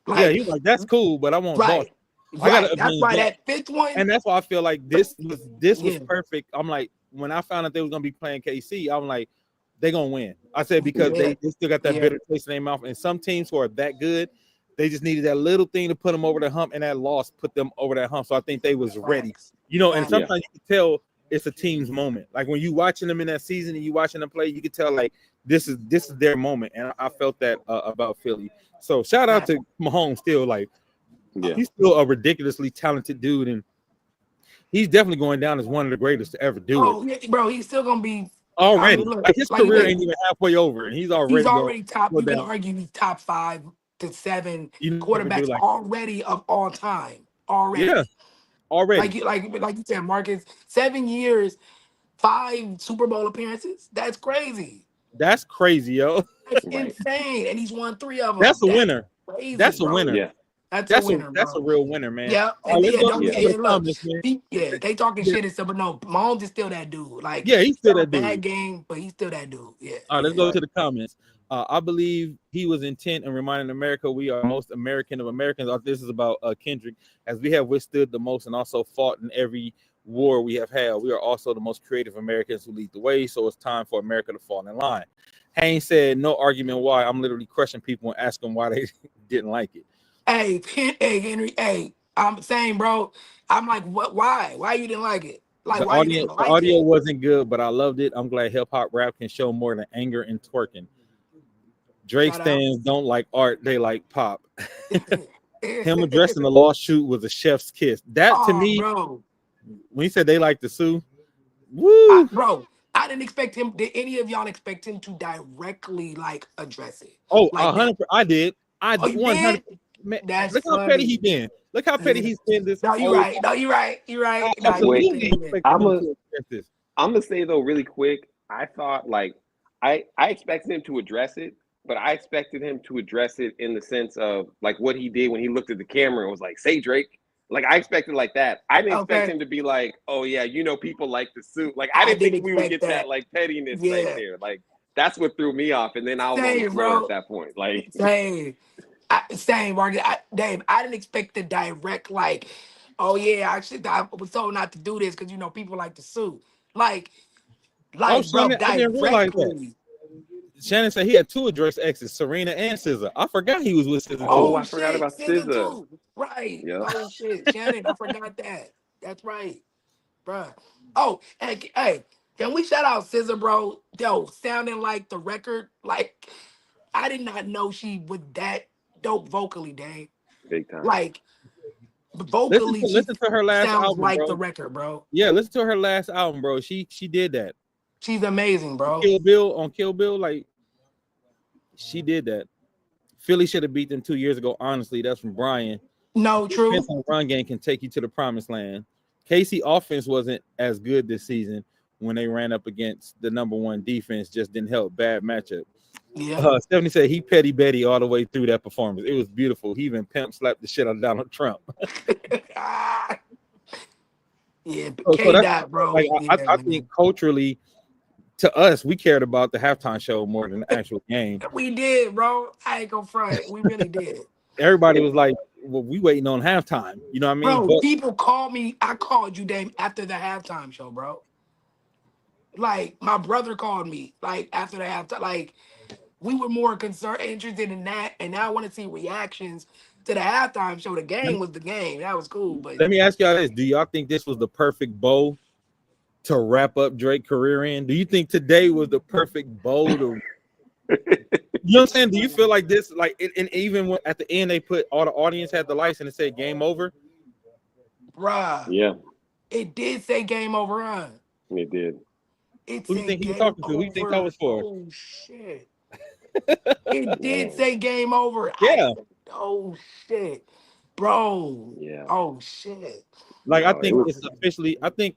Yeah, Like, he was like, that's cool, but I want right, Boston. I got to right. That's avenge why that. that fifth one. And that's why I feel like this was Yeah, perfect. I'm like, when I found out they was gonna be playing KC, I'm like, they're gonna win. I said because yeah, they still got that yeah. bitter taste in their mouth. And some teams who are that good, they just needed that little thing to put them over the hump, and that loss put them over that hump. So I think they was ready. Facts. And Facts. Yeah. sometimes you can tell it's a team's moment. Like when you watching them in that season and you watching them play, you can tell like this is their moment. And I felt that about Philly. So shout out to Mahomes. Still, like Yeah. he's still a ridiculously talented dude, and he's definitely going down as one of the greatest to ever do it. Oh, yeah, bro, he's still gonna be. I Already, mean, look, like his like you career said, ain't even halfway over, and he's he's already already top. go You can down. argue he's top 5 to 7 You never do quarterbacks like already of all time. Already, yeah, already. like you said, Marcus, 7 years, 5 Super Bowl appearances. That's crazy. That's crazy, yo. That's Right. insane. And he's won 3 of them. That's a That's winner. crazy, That's a bro. winner. Yeah. That's a winner, That's a bro. real winner, man. Yeah, All and right, let's yeah, go don't to yeah, the look, comments, man. they talking Yeah, shit and stuff, but no, Mahomes is still that dude. Like, yeah, he's he's still got a that bad dude. game, but he's still that dude. Yeah, All right, let's yeah. go to the comments. I believe he was intent in reminding America we are most American of Americans. This is about Kendrick, as we have withstood the most and also fought in every war we have had. We are also the most creative Americans who lead the way. So it's time for America to fall in line. Haynes said, "No argument why. I'm literally crushing people and asking why they didn't like it." Hey, Henry, hey, I'm saying, bro. I'm like, what? Why? Why you didn't like it? Like, why you didn't The like audio it? wasn't good, but I loved it. I'm glad hip hop rap can show more than anger and twerking. Drake Shout out. stands don't like art, they like pop. Him addressing the lawsuit was a chef's kiss. That to Oh, me, bro, when he said they like to sue, woo. bro. I didn't expect him. Did any of y'all expect him to directly like address it Oh, like that? 100. I did. I Oh, you 100. did? Man, That's look how petty funny. he been. Look how petty he's been this No, you whole right. time. No, you right. You right. I No, you Wait, absolutely right. Yeah. expected I'm him a to address this. I'm gonna say though really quick, I thought like I expected him to address it, but I expected him to address it in the sense of like what he did when he looked at the camera and was like, "Say Drake." Like I expected like that. I didn't expect Okay. him to be like, "Oh yeah, people like to sue." Like I I didn't didn't think we would expect get that that. like pettiness right Yeah. there. Like that's what threw me off, and then I was on the Same, floor at bro. that point. Like Same. Same, Marcus. Dave, I didn't expect the direct, like, oh, yeah, I was told not to do this because, people like to sue. Like, Oh, bro, Shannon, I didn't realize that. directly. Shannon said he had two address exes, Serena and SZA. I forgot he was with SZA too. oh, Oh, I forgot shit. about Scissor, SZA. too. Right. Yeah. Oh, shit. Shannon, I forgot that. That's right, bro. Oh, hey, can we shout out Scissor, bro? Yo, sounding like the record. Like, I did not know she was that dope vocally, Dave. Big time. Like, vocally, she Listen to her last sounds album, like the bro. record, bro. Yeah, listen to her last album, bro. She did that. She's amazing, bro. Kill Bill, like she did that. Philly should have beat them 2 years ago. Honestly, that's from Brian. No, Defense true. and run game can take you to the promised land. KC offense wasn't as good this season when they ran up against the number one defense. Just didn't help. Bad matchup. Yeah. Stephanie said he petty Betty all the way through that performance. It was beautiful. He even pimp slapped the shit out of Donald Trump. Yeah, So K that's dot, bro. like Yeah, I man. think culturally, to us, we cared about the halftime show more than the actual game. We did, bro. I ain't gonna front. We really did. Everybody was like, "Well, we waiting on halftime." You know what I mean? Bro, But people called me. I called you, Dame, after the halftime show, bro. Like, my brother called me, like, after the halftime. Like, we were more concerned, interested in that. And now I want to see reactions to the halftime show. The game was the game. That was cool. But let me ask y'all this: do y'all think this was the perfect bow to wrap up Drake's career in? Do you think today was the perfect bow to? You know what I'm saying? Do you feel like this, like, and even when at the end they put all the audience had the lights and it said game over? bruh, Yeah, it did say game over, huh? it did. It Who you said think he was game talking to? Who you think that over. was for? Oh, shit. It did say game over. Yeah. Oh, shit. Bro. Yeah. Oh, shit. Like, I No, it think was- it's officially, I think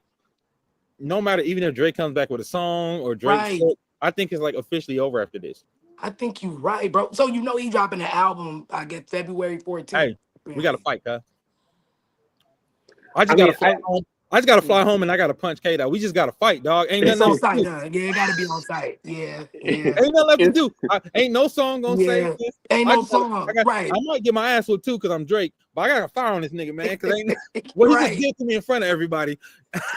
no matter, even if Drake comes back with a song or Drake, Right. I think it's like officially over after this. I think you're right, bro. So, he dropping the album, I guess, February 14th. Hey, we got to fight, guys. I just I gotta mean, fly home. I just gotta fly home and I gotta punch K. We just gotta fight, dog. Ain't It's nothing on else to site, do. huh? Yeah, it gotta be on site. Yeah, yeah, Ain't nothing left to it's do. Ain't no song gonna save yeah. this. Ain't I no just gotta, song, right? I might get my ass whooped too because I'm Drake, but I gotta fire on this nigga, man. Because ain't what he just Right. did to me in front of everybody.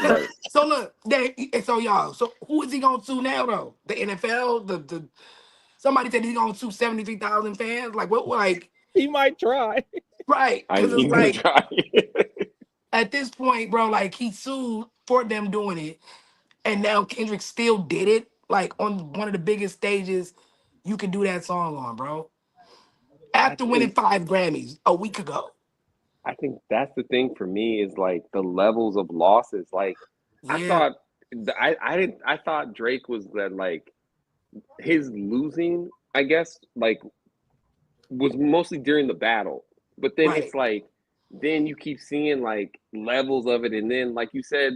right. So look, so y'all, so who is he gonna sue now though? The NFL, the somebody said he's gonna sue 73,000 fans. Like what? Like He might try. right? Because it's He's gonna like try. at this point, bro, like he sued for them doing it, and now Kendrick still did it. Like on one of the biggest stages you can do that song on, bro. I After winning think 5 Grammys a week ago. I think that's the thing for me is like the levels of losses. Like I Yeah, thought I didn't I thought Drake was that like his losing, I guess, like was mostly during the battle. But then right, it's like then you keep seeing like levels of it and then like you said,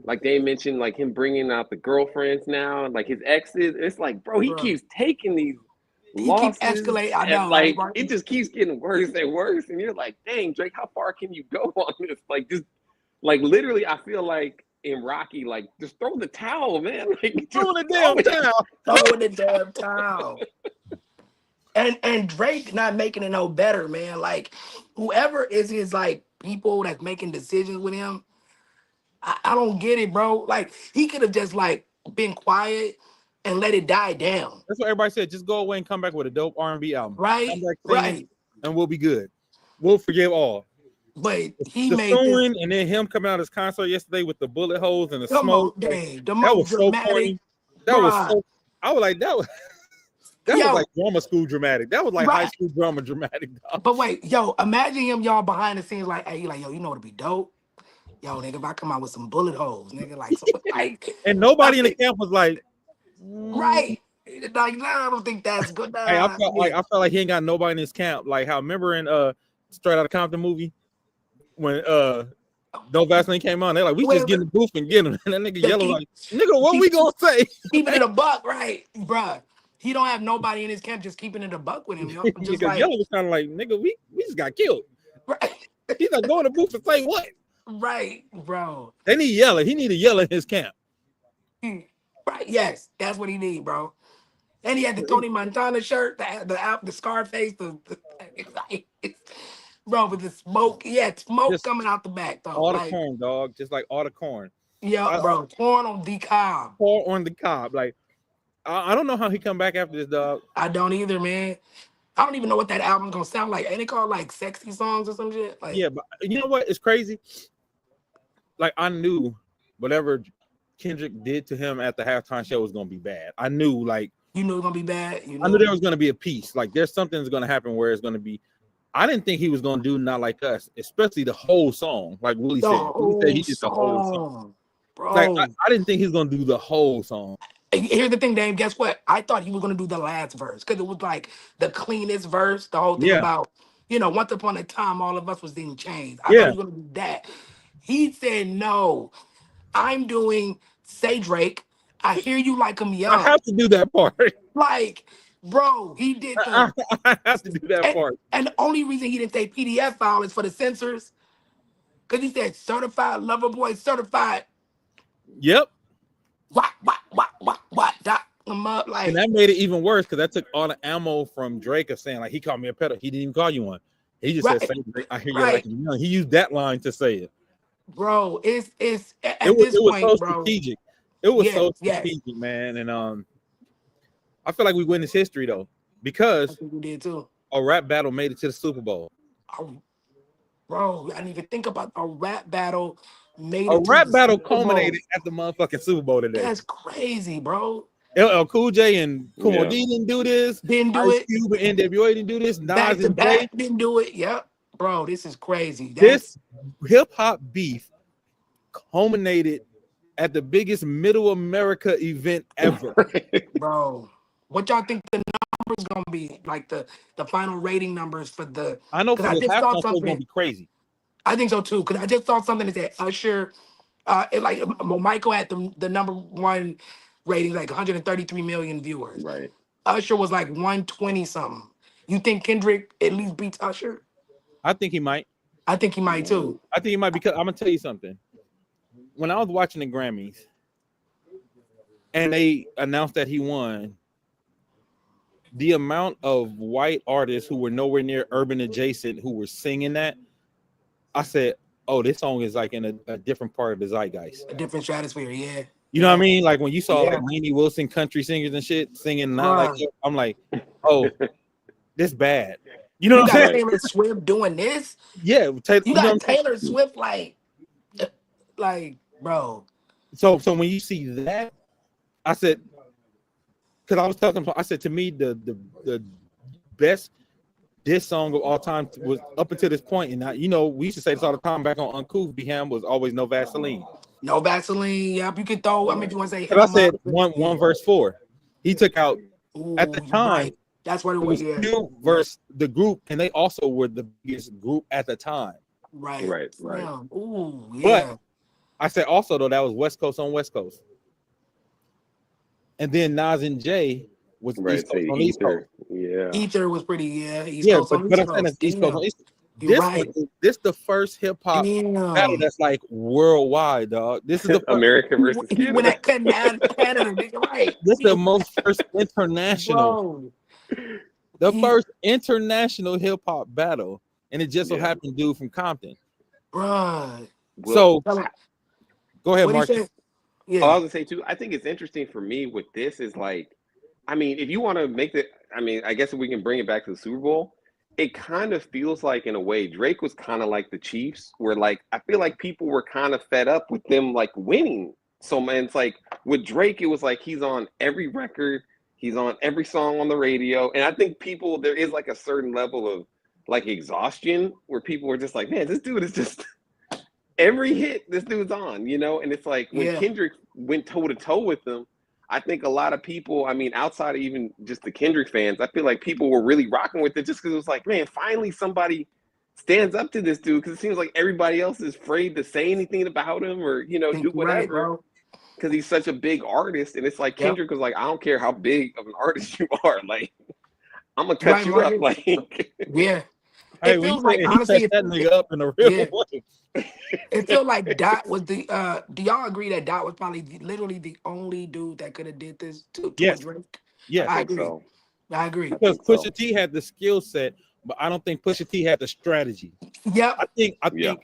like they mentioned like him bringing out the girlfriends now and like his exes. It's like, bro, he bro. keeps taking these He keep losses escalating. I and know, right? like Right? it just keeps getting worse and worse and you're like, dang, Drake, how far can you go on this? Like just like literally I feel like in Rocky, like just throw the towel, man. Like just Throw the throw damn it. towel. Throw in the damn towel. And Drake not making it no better, man. Like whoever is his like people that's making decisions with him, I don't get it, bro. Like he could have just like been quiet and let it die down. That's what everybody said. Just go away and come back with a dope R&B album. Come Right? back singing, Right. and we'll be good. We'll forgive all. But he The made this suing and then him coming out his concert yesterday with the bullet holes and the come smoke. on, Like, dang, the that most was so dramatic, corny. That was bruh. so. I was like, that was Yo, like drama school dramatic. That was like high right. school drama dramatic. Dog. But wait, yo, imagine him, y'all behind the scenes, like, hey, like, yo, you know what'd be dope? Yo, nigga, if I come out with some bullet holes, nigga, like, so, like, And I nobody in the think, camp was like, right. Like, nah, I don't think that's good. hey, Nah, yeah. I felt like he ain't got nobody in his camp. Like how remember in Straight Outta Compton movie when No Vaseline came on, they're like, we just Well, get in the booth and get him. And that nigga just yellow keep, like, nigga, what we keep, gonna say? keeping it a buck, right, bruh. He don't have nobody in his camp just keeping it a buck with him, yo. Just Because like, yellow was kind of like, nigga, we just got killed. right, He's not going to booth to say what? right, bro. They need yellow. He need to yell in his camp. Right, yes, that's what he need, bro. And he had the Tony Montana shirt, the Scarface, bro, with the smoke. He had smoke Just coming out the back, though. all the Like, corn, dog. Just like all the corn. yeah, I bro, corn on the cob. pour on the cob. Like I don't know how he come back after this, dog. I don't either, man. I don't even know what that album's gonna sound like. Ain't it called like sexy songs or some shit? Like, Yeah, but you know what? It's crazy. Like I knew whatever Kendrick did to him at the halftime show was gonna be bad. I knew, like, you knew it was gonna be bad. You I knew knew. there was gonna be a piece. Like, there's something that's gonna happen where it's gonna be. I didn't think he was gonna do Not Like Us, especially the whole song. Like Willie The said, Willie said he whole did the whole song. song, Like bro. I didn't think he was gonna do the whole song. Here's the thing, Dame. Guess what? I thought he was gonna do the last verse because it was like the cleanest verse. The whole thing Yeah, about, once upon a time, all of us was in chains. I thought yeah. he was gonna do that. He said, "No, I'm doing Say Drake. I hear you like I'm I young." have to do that part. Like, bro, he did the. I have to do that And, part. and the only reason he didn't say PDF file is for the censors, because he said certified lover boy, certified. Yep. What? Dot them up And like. that made it even worse because that took all the ammo from Drake of saying, like, he called me a pedo. He didn't even call you one. He just said, Right, "Say Drake, I hear you like right. you're young." He used that line to say it. Bro, it's at this It was so point, bro. strategic. It was Yes, so yes. strategic, man. And I feel like we witnessed history though, I because think we did too. a rap battle made it to the Super Bowl. Oh, bro, I didn't even think about a rap battle made A it to rap the battle Super Bowl. culminated at the motherfucking Super Bowl today. That's crazy, bro. LL Cool J and Kumo Yeah. D didn't do this. Didn't do Ice it Cube and NWA didn't do this. back Nas to and Jay. back. Didn't do it. Yep, bro, this is crazy. This That's hip hop beef culminated at the biggest Middle America event ever. bro. What y'all think the numbers gonna be? Like the final rating numbers for the? I know Because for I the just halftime saw show it's gonna something. be crazy. I think so too. Because I just saw something that said Usher. Michael had the number one rating, like 133 million viewers. Right. Usher was like 120 something. You think Kendrick at least beats Usher? I think he might. I think he might too. I think he might, because I'm gonna tell you something. When I was watching the Grammys and they announced that he won, the amount of white artists who were nowhere near urban adjacent who were singing that, I said, "Oh, this song is like in a different part of the zeitgeist." A different stratosphere, yeah. You know what I mean? Like when you saw Yeah. like Lainey Wilson country singers and shit singing not like Bruh. that, I'm like, "Oh, this bad." You know You what I'm got saying? Taylor Swift doing this. Yeah, You you know what got I'm saying? Taylor Swift like, bro. So when you see that, I said, because I was telling him, I said, to me the best diss song of all time was up until this point, and you know, we used to say this all the time back on Uncouth. Beham was always No Vaseline. No Vaseline. Yep, you could throw. I mean, if you want to say Because I him said up, one verse 4, he took out at the you're time. right. That's what it It was. was Yeah, Q versus the group, and they also were the biggest group at the time. right. Right. Yeah. Ooh, But yeah. I said also though that was West Coast on West Coast, and then Nas and Jay was Right. East Coast Say on East Coast. ether. Yeah. Ether was pretty. Yeah, East Yeah, Coast on but East I'm saying Coast. it's East Coast on Damn. East. You're This right. one, this the first hip hop battle Damn. that's like worldwide, dog. This is the first, America versus He went Canada. at Canada. Nigga, right. this is the most first international, Bro. the He- first international hip hop battle, and it just so Yeah. happened dude from Compton. Bruh. Well, So Tell him- go ahead, What he Mark. said? all I Yeah. was gonna say too, I think it's interesting for me with this is like, I mean, if you want to make the, I mean, I guess if we can bring it back to the Super Bowl, it kind of feels like in a way Drake was kind of like the Chiefs, where like I feel like people were kind of fed up with them like winning. So man, it's like with Drake, it was like he's on every record, he's on every song on the radio, and I think people there is like a certain level of like exhaustion where people were just like, man, this dude is just every hit this dude's on, you know? And it's like when Yeah. Kendrick went toe to toe with them, I think a lot of people, I mean, outside of even just the Kendrick fans, I feel like people were really rocking with it just because it was like, man, finally somebody stands up to this dude, because it seems like everybody else is afraid to say anything about him or, you know, Think do you're right, whatever bro. because he's such a big artist. And it's like Yep. Kendrick was like, I don't care how big of an artist you are, like, I'm gonna cut Right, you up. Marcus? Like, Yeah. Hey, It when feels you like say he honestly, set that nigga up in a real yeah. way. It feels like Dot was the. Do y'all agree that Dot was probably literally the only dude that could have did this to Yes. a Drake? I Yes, I think agree. so. I agree. because so. Pusha T had the skill set, but I don't think Pusha T had the strategy. Yep. I think Yeah.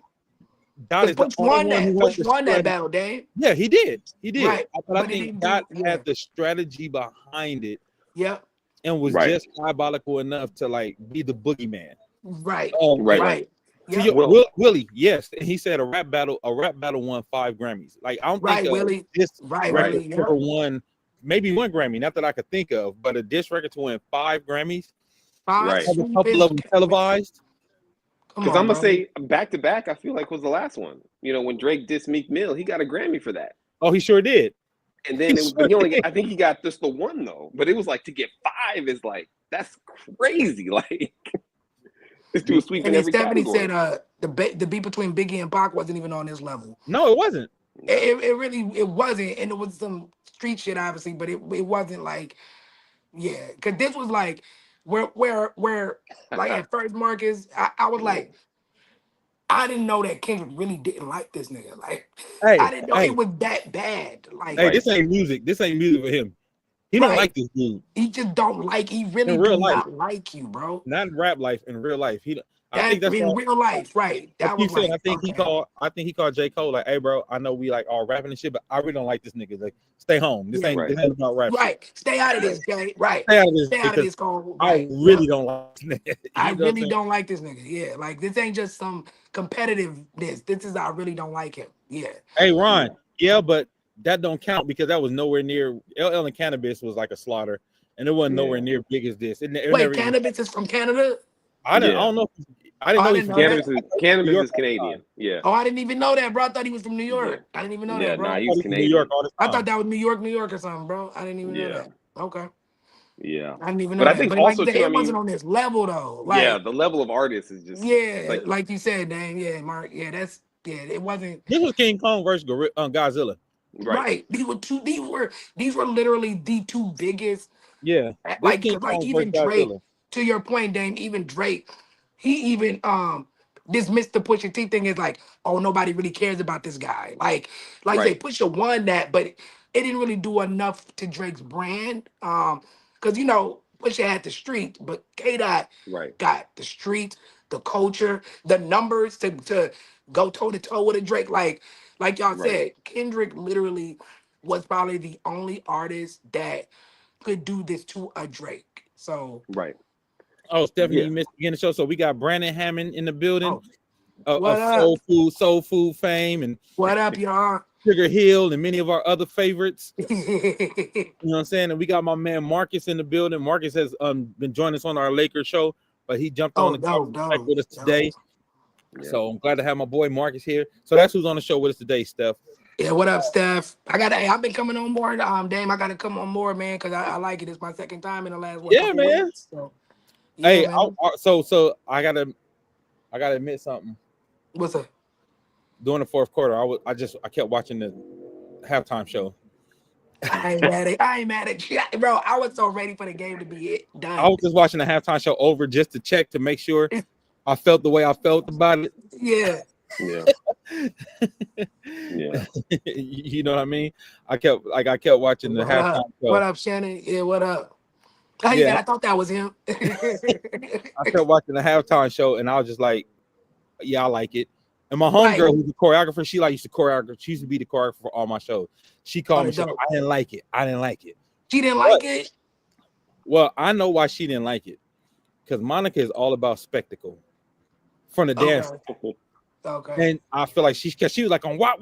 Dot is the Push only won one that. who Push had the won that strategy. battle, Dave. Yeah, he did. Right. But I But he think didn't Dot do. Yeah. had the strategy behind it Yep. and was Right. just diabolical enough to like be the boogeyman. Right. Right. Right. To Yep. your, Well- Willie, yes, and he said a rap battle won 5 Grammys. Like I don't Right, think Willie. this Right, record Willie. Yep. ever won maybe 1 Grammy, not that I could think of, but a diss record to win 5 Grammys, Right. have a couple of them televised. Come Because on, I'm gonna bro. say back to back, I feel like was the last one. You know, when Drake dissed Meek Mill, he got a Grammy for that. Oh, he sure did. And then it was, but he only I think he got just the one though. But it was like to get 5 is like that's crazy. Like this dude was sweeping And then every Stephanie category. said the beat between Biggie and Pac wasn't even on this level. No, it wasn't. It really wasn't, and it was some street shit obviously, but it wasn't like, yeah, because this was like where like at first, Marcus, I was like, I didn't know that Kendrick really didn't like this nigga. Like Hey, I didn't know hey. it was that bad. Like Hey, this ain't music. This ain't music for him. He don't Right. like this dude. he just don't like. He really In real do life. not like you, bro. Not in rap life, in real life. I That, think that's in why real life, right? I That keep was saying, like, I think he called J. Cole like, hey bro, I know we like all rapping and shit, but I really don't like this nigga. Like, stay home. This Yeah. ain't Right. this ain't about rap. right. Stay out of this, Jay. Right. Shit. Stay out of this Stay out of because this, Cole. I Right. really don't like this nigga. I You know what I'm really saying? don't like this nigga. Yeah, like this ain't just some competitiveness. This is I really don't like him. Yeah. Hey Ron, yeah, but that don't count because that was nowhere near LL and Cannabis was like a slaughter, and it wasn't nowhere Yeah. near big as this. It Wait, never even- Cannabis is from Canada? I Yeah. don't know. I didn't Oh, I know didn't he know from that. Cannabis New York is Canadian. Yeah. Oh, I didn't even know that, bro. I thought he was from New York. Yeah. I didn't even know Yeah, that, bro. nah, New he's York Canadian. all the I time. thought that was New York or something, bro. I didn't even know Yeah. that. Okay. Yeah. I didn't even know But I that. think But like also you said, too, I it wasn't mean, on this level though. Like, yeah, the level of artists is just yeah, like you said, Dane. Yeah, Mark. Yeah, it wasn't This was King Kong versus Godzilla. right. These were literally the two biggest. Yeah, this Like King Kong even versus Drake. Godzilla. To your point, Dame. Even Drake, he even dismiss the Pusha T thing as like, oh, nobody really cares about this guy. Like Right. say Pusha won that, but it didn't really do enough to Drake's brand. Because you know, Pusha had the street, but K Dot Right. got the street, the culture, the numbers to go toe to toe with a Drake. Like y'all Right. said, Kendrick literally was probably the only artist that could do this to a Drake. So, Right. Oh, Stephanie, Yeah. you missed the beginning of the show. So we got Brandon Hammond in the building oh, of what up? soul food fame, and What up, y'all? Sugar Hill, and many of our other favorites. You know what I'm saying? And we got my man Marcus in the building. Marcus has been joining us on our Lakers show, but he jumped on Oh, the call back no. with us today. Yeah. So I'm glad to have my boy Marcus here. So that's who's on the show with us today, Steph. Yeah, what up, Steph? I've been coming on more. Dame, I gotta come on more, man, because I like it. It's my second time in the last Yeah, couple man. weeks. So, yeah, Hey, man. so I gotta admit something. What's up? During the fourth quarter, I kept watching the halftime show. I ain't mad at you, bro. I was so ready for the game to be I done. was just watching the halftime show over just to check to make sure I felt the way I felt about it. Yeah. Yeah. Yeah. You know what I mean? I kept watching the What halftime up? show. What up, Shannon? Yeah, what up? Hey, Yeah. man, I thought that was him. I kept watching the halftime show, and I was just like, "Yeah, I like it." And my homegirl, Right. who's the choreographer, she used to choreograph. She used to be the choreographer for all my shows. She called me. She said, dope. I didn't like it. I didn't like it. She didn't like it? Well, I know why she didn't like it, because Monica is all about spectacle from the dance. Okay. And I feel like she was like on wop,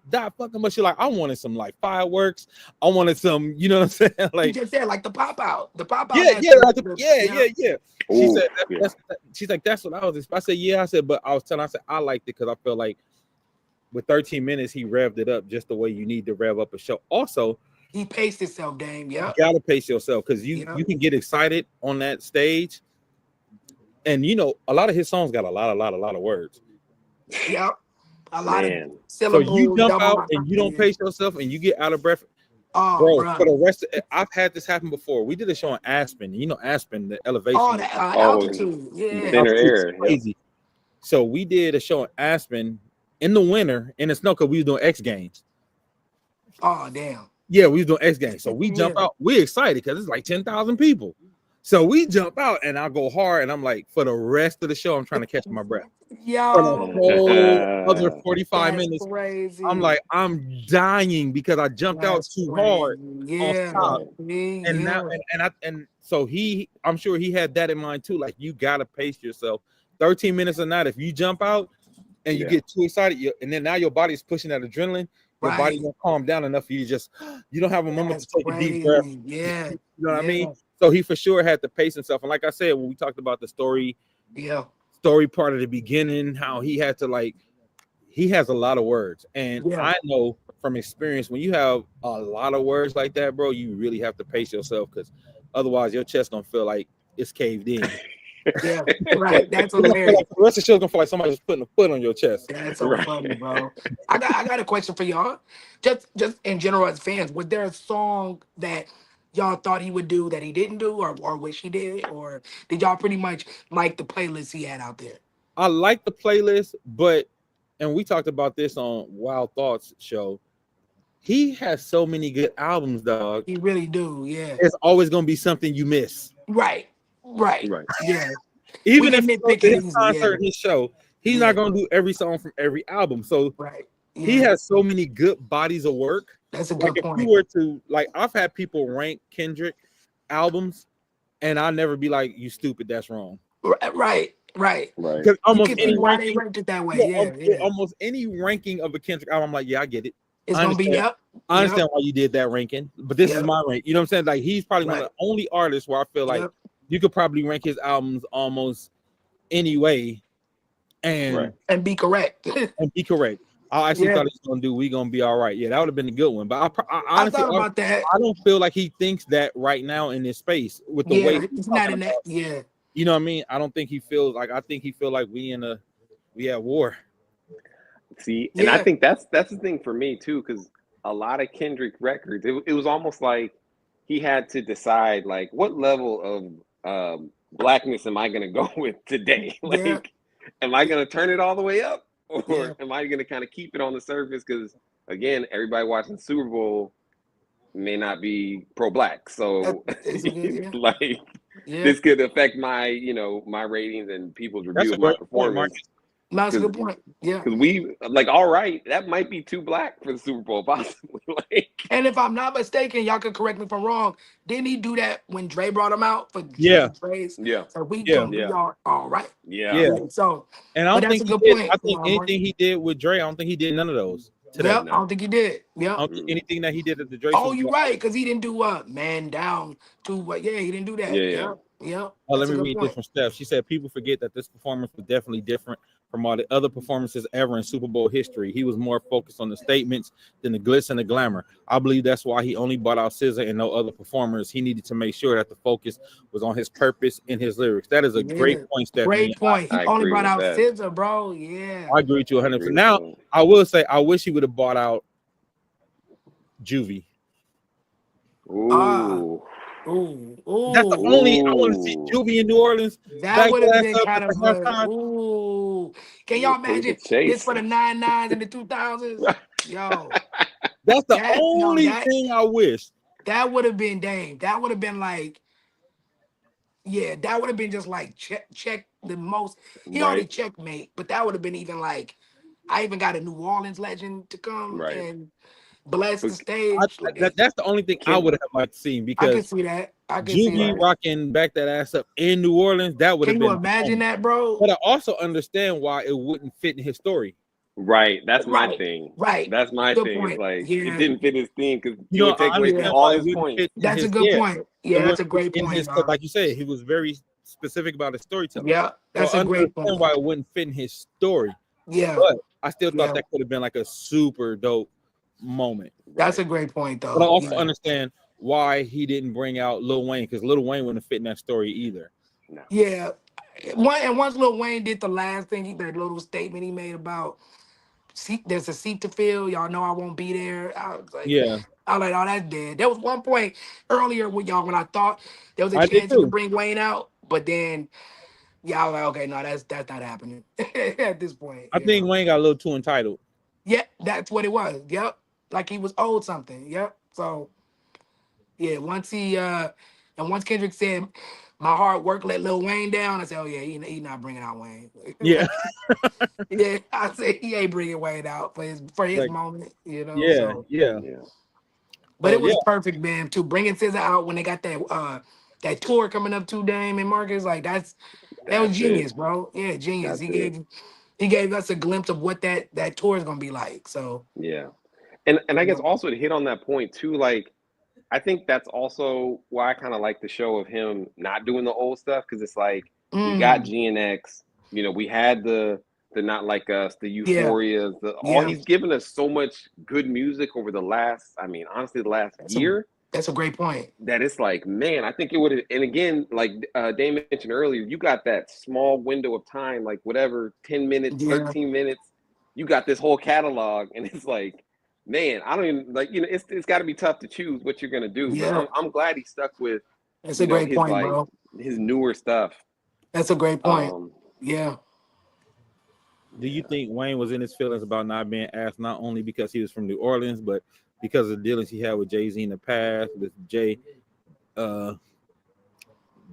die fucking, but she like, I wanted some like fireworks. I wanted some, you know what I'm saying? You Like, just said like the pop out. The pop out. yeah. She Ooh, said, yeah. she's like, that's what I was. I said, yeah. I said, but I said, I liked it because I feel like with 13 minutes, he revved it up just the way you need to rev up a show. Also, he paced himself, Dame. Yeah. you gotta pace yourself because you can get excited on that stage. And you know, a lot of his songs got a lot of words. Yep. A lot of So syllables. you jump out and you don't pace yourself and you get out of breath. Oh, bro, for the rest of I've had this happen before. We did a show in Aspen. You know, Aspen, the elevation. Oh, the altitude. Yeah. Thinner air. Crazy. So we did a show in Aspen in the winter in the snow because we was doing X Games. Oh, damn. Yeah, we was doing X Games. So we jump out. We're excited because it's like 10,000 people. So we jump out and I go hard and I'm like, for the rest of the show, I'm trying to catch my breath. Yo, For the whole other 45 minutes, crazy. I'm like, I'm dying because I jumped out too hard. Yeah. On top. And now and so I'm sure he had that in mind too. Like, you gotta pace yourself. 13 minutes or not, if you jump out and you get too excited, and then now your body's pushing that adrenaline, your body won't calm down enough for you to just you don't have a moment to take a deep breath. Yeah. You know what I mean? So he for sure had to pace himself. And like I said, when we talked about the story part of the beginning, how he had to he has a lot of words. And I know from experience, when you have a lot of words like that, bro, you really have to pace yourself because otherwise your chest gonna feel like it's caved in. Yeah, right. That's hilarious. Like the rest of the show's gonna feel like somebody's putting a foot on your chest. That's so funny, bro. I got a question for y'all. Just in general as fans, was there a song that y'all thought he would do that he didn't do, or wish he did, or did y'all pretty much like the playlist he had out there? I like the playlist, and we talked about this on Wild Thoughts show. He has so many good albums, dog. He really do, yeah. It's always gonna be something you miss. Right. Yeah. Even if it's his concert, his show, he's not gonna do every song from every album. So he has so many good bodies of work. That's a good point. If you were to I've had people rank Kendrick albums, and I'll never be like, "You stupid, that's wrong." Right. Because almost any why they ranked it that way. Almost any ranking of a Kendrick album, I'm like, yeah, I get it. It's gonna be I understand why you did that ranking, but this is my rank. You know what I'm saying? Like, he's probably one of the only artists where I feel like you could probably rank his albums almost any way, and be correct. I actually thought he was gonna do "We Gonna Be All Right." Yeah, that would have been a good one. But I honestly thought about that. I don't feel like he thinks that right now in this space with the way he's not in that. Yeah, you know what I mean. I don't think he feels like. I think he feel like we at war. See, and I think that's the thing for me too, because a lot of Kendrick records, it was almost like he had to decide like what level of blackness am I gonna go with today? am I gonna turn it all the way up, or Yeah. am I gonna kind of keep it on the surface? Because again, everybody watching the Super Bowl may not be pro-black, so It's a good, yeah. like Yeah. this could affect my, my ratings and people's That's review a of my great point, Mark. performance. No, that's a Because good point. Yeah. we like, all right, that might be too black for the Super Bowl, possibly. Like, And if I'm not mistaken, y'all can correct me if I'm wrong. Didn't he do that when Dre brought him out for Yeah, Dre's? yeah, So we yeah, gonna be yeah, all right. yeah, yeah. Yeah. So, And I but don't that's think a he good did. point. I think Mark. anything he did with Dre, I don't think he did none of those to that. Yep. I no, don't think he did. I Yep. don't think anything that he did at the Dre Oh, Super you're Bowl. right, because he didn't do man down to what? Yeah, he didn't do yeah, that. yeah, Yep. Yep. Oh, let That's a me good read this point. from Steph. She said people forget that this performance was definitely different from all the other performances ever in Super Bowl history. He was more focused on the statements than the glitz and the glamour. I believe that's why he only brought out SZA and no other performers. He needed to make sure that the focus was on his purpose and his lyrics. That is a great Yeah. point, Stephanie. Great point. He I only agree brought with out that. SZA, bro. Yeah. I agree with you I 100%. agree with Now, that. I will say I wish he would have bought out Juvie. Ah. Ooh, Ooh. That's the Ooh. only I want to see ooh, Juvie in New Orleans. That Back would that have ass been up kind at the of a halftime. ooh. Can y'all the paper imagine this chase. for the 99s and the 2000s? Yo, That's the that no, only thing I wish. that would have been Dame. That would have been like, yeah, that would have been just like check the most. He already Right, checkmate, but that would have been even like, I even got a New Orleans legend to come right. and bless the But stage. Like That's the only thing I can would have liked to see I can because see that. I can see Juvie that. rocking back that ass up in New Orleans, that would have Can you been the imagine moment. that, bro? But I also understand why it wouldn't fit in his story. right, that's my Right, thing. right. That's my Good thing. It's point. like it Yeah, didn't fit his theme because You it know, would take I away from yeah. understand all why it his wouldn't points. fit in That's a his good point. it Yeah, that's a wouldn't fit great in point, his y'all. like you said, he was very specific about his storytelling. Yeah, So that's I a great understand point. why it wouldn't fit in his story. Yeah, But I still thought yeah. that could have been like a super dope moment. That's Right. a great point, But I though. also Yeah, understand why he didn't bring out Lil Wayne because Lil Wayne wouldn't fit in that story either. No. yeah. Once Lil Wayne did the last thing, that little statement he made about there's a seat to fill. Y'all know I won't be there. Yeah, I was like, oh, that's dead. There was one point earlier with y'all when I thought there was a I did chance he could too. bring Wayne out, but then yeah, I was like, okay, no, that's not happening at this point. I think Wayne got a little too entitled. Yeah, that's what it was. Yep, like he was owed something. Yep. So yeah, and once Kendrick said, "My hard work let Lil Wayne down," I said, "Oh yeah, he not bringing out Wayne." Yeah, Yeah, I said he ain't bringing Wayne out for his like moment, you know. yeah, So, yeah. Yeah. but So it yeah, was perfect, man. To bringing SZA out when they got that tour coming up to Dame and Marcus, like that was That's it. genius, bro. Yeah, genius. That's it. He gave us a glimpse of what that tour is gonna be like. So, Yeah. And I you guess know, also to hit on that point too, like I think that's also why I kind of like the show of him not doing the old stuff because it's like we got mm, GNX, we had the Not Like Us, the yeah, Euphorias, the all yeah. he's given us so much good music over the last, I mean, honestly, the last That's a year that's a great point. that it's like, man, I think it would have, and again, like Dave mentioned earlier, you got that small window of time, like whatever, 10 minutes, Yeah, 13 minutes, you got this whole catalog, and it's like, man, I don't even like, it's got to be tough to choose what you're gonna do, but yeah. I'm glad he stuck with, That's a great his point, like bro. his newer stuff. That's a great point. Um, Yeah. do you yeah, think Wayne was in his feelings about not being asked not only because he was from New Orleans, but because of the dealings he had with Jay-Z in the past, with Jay uh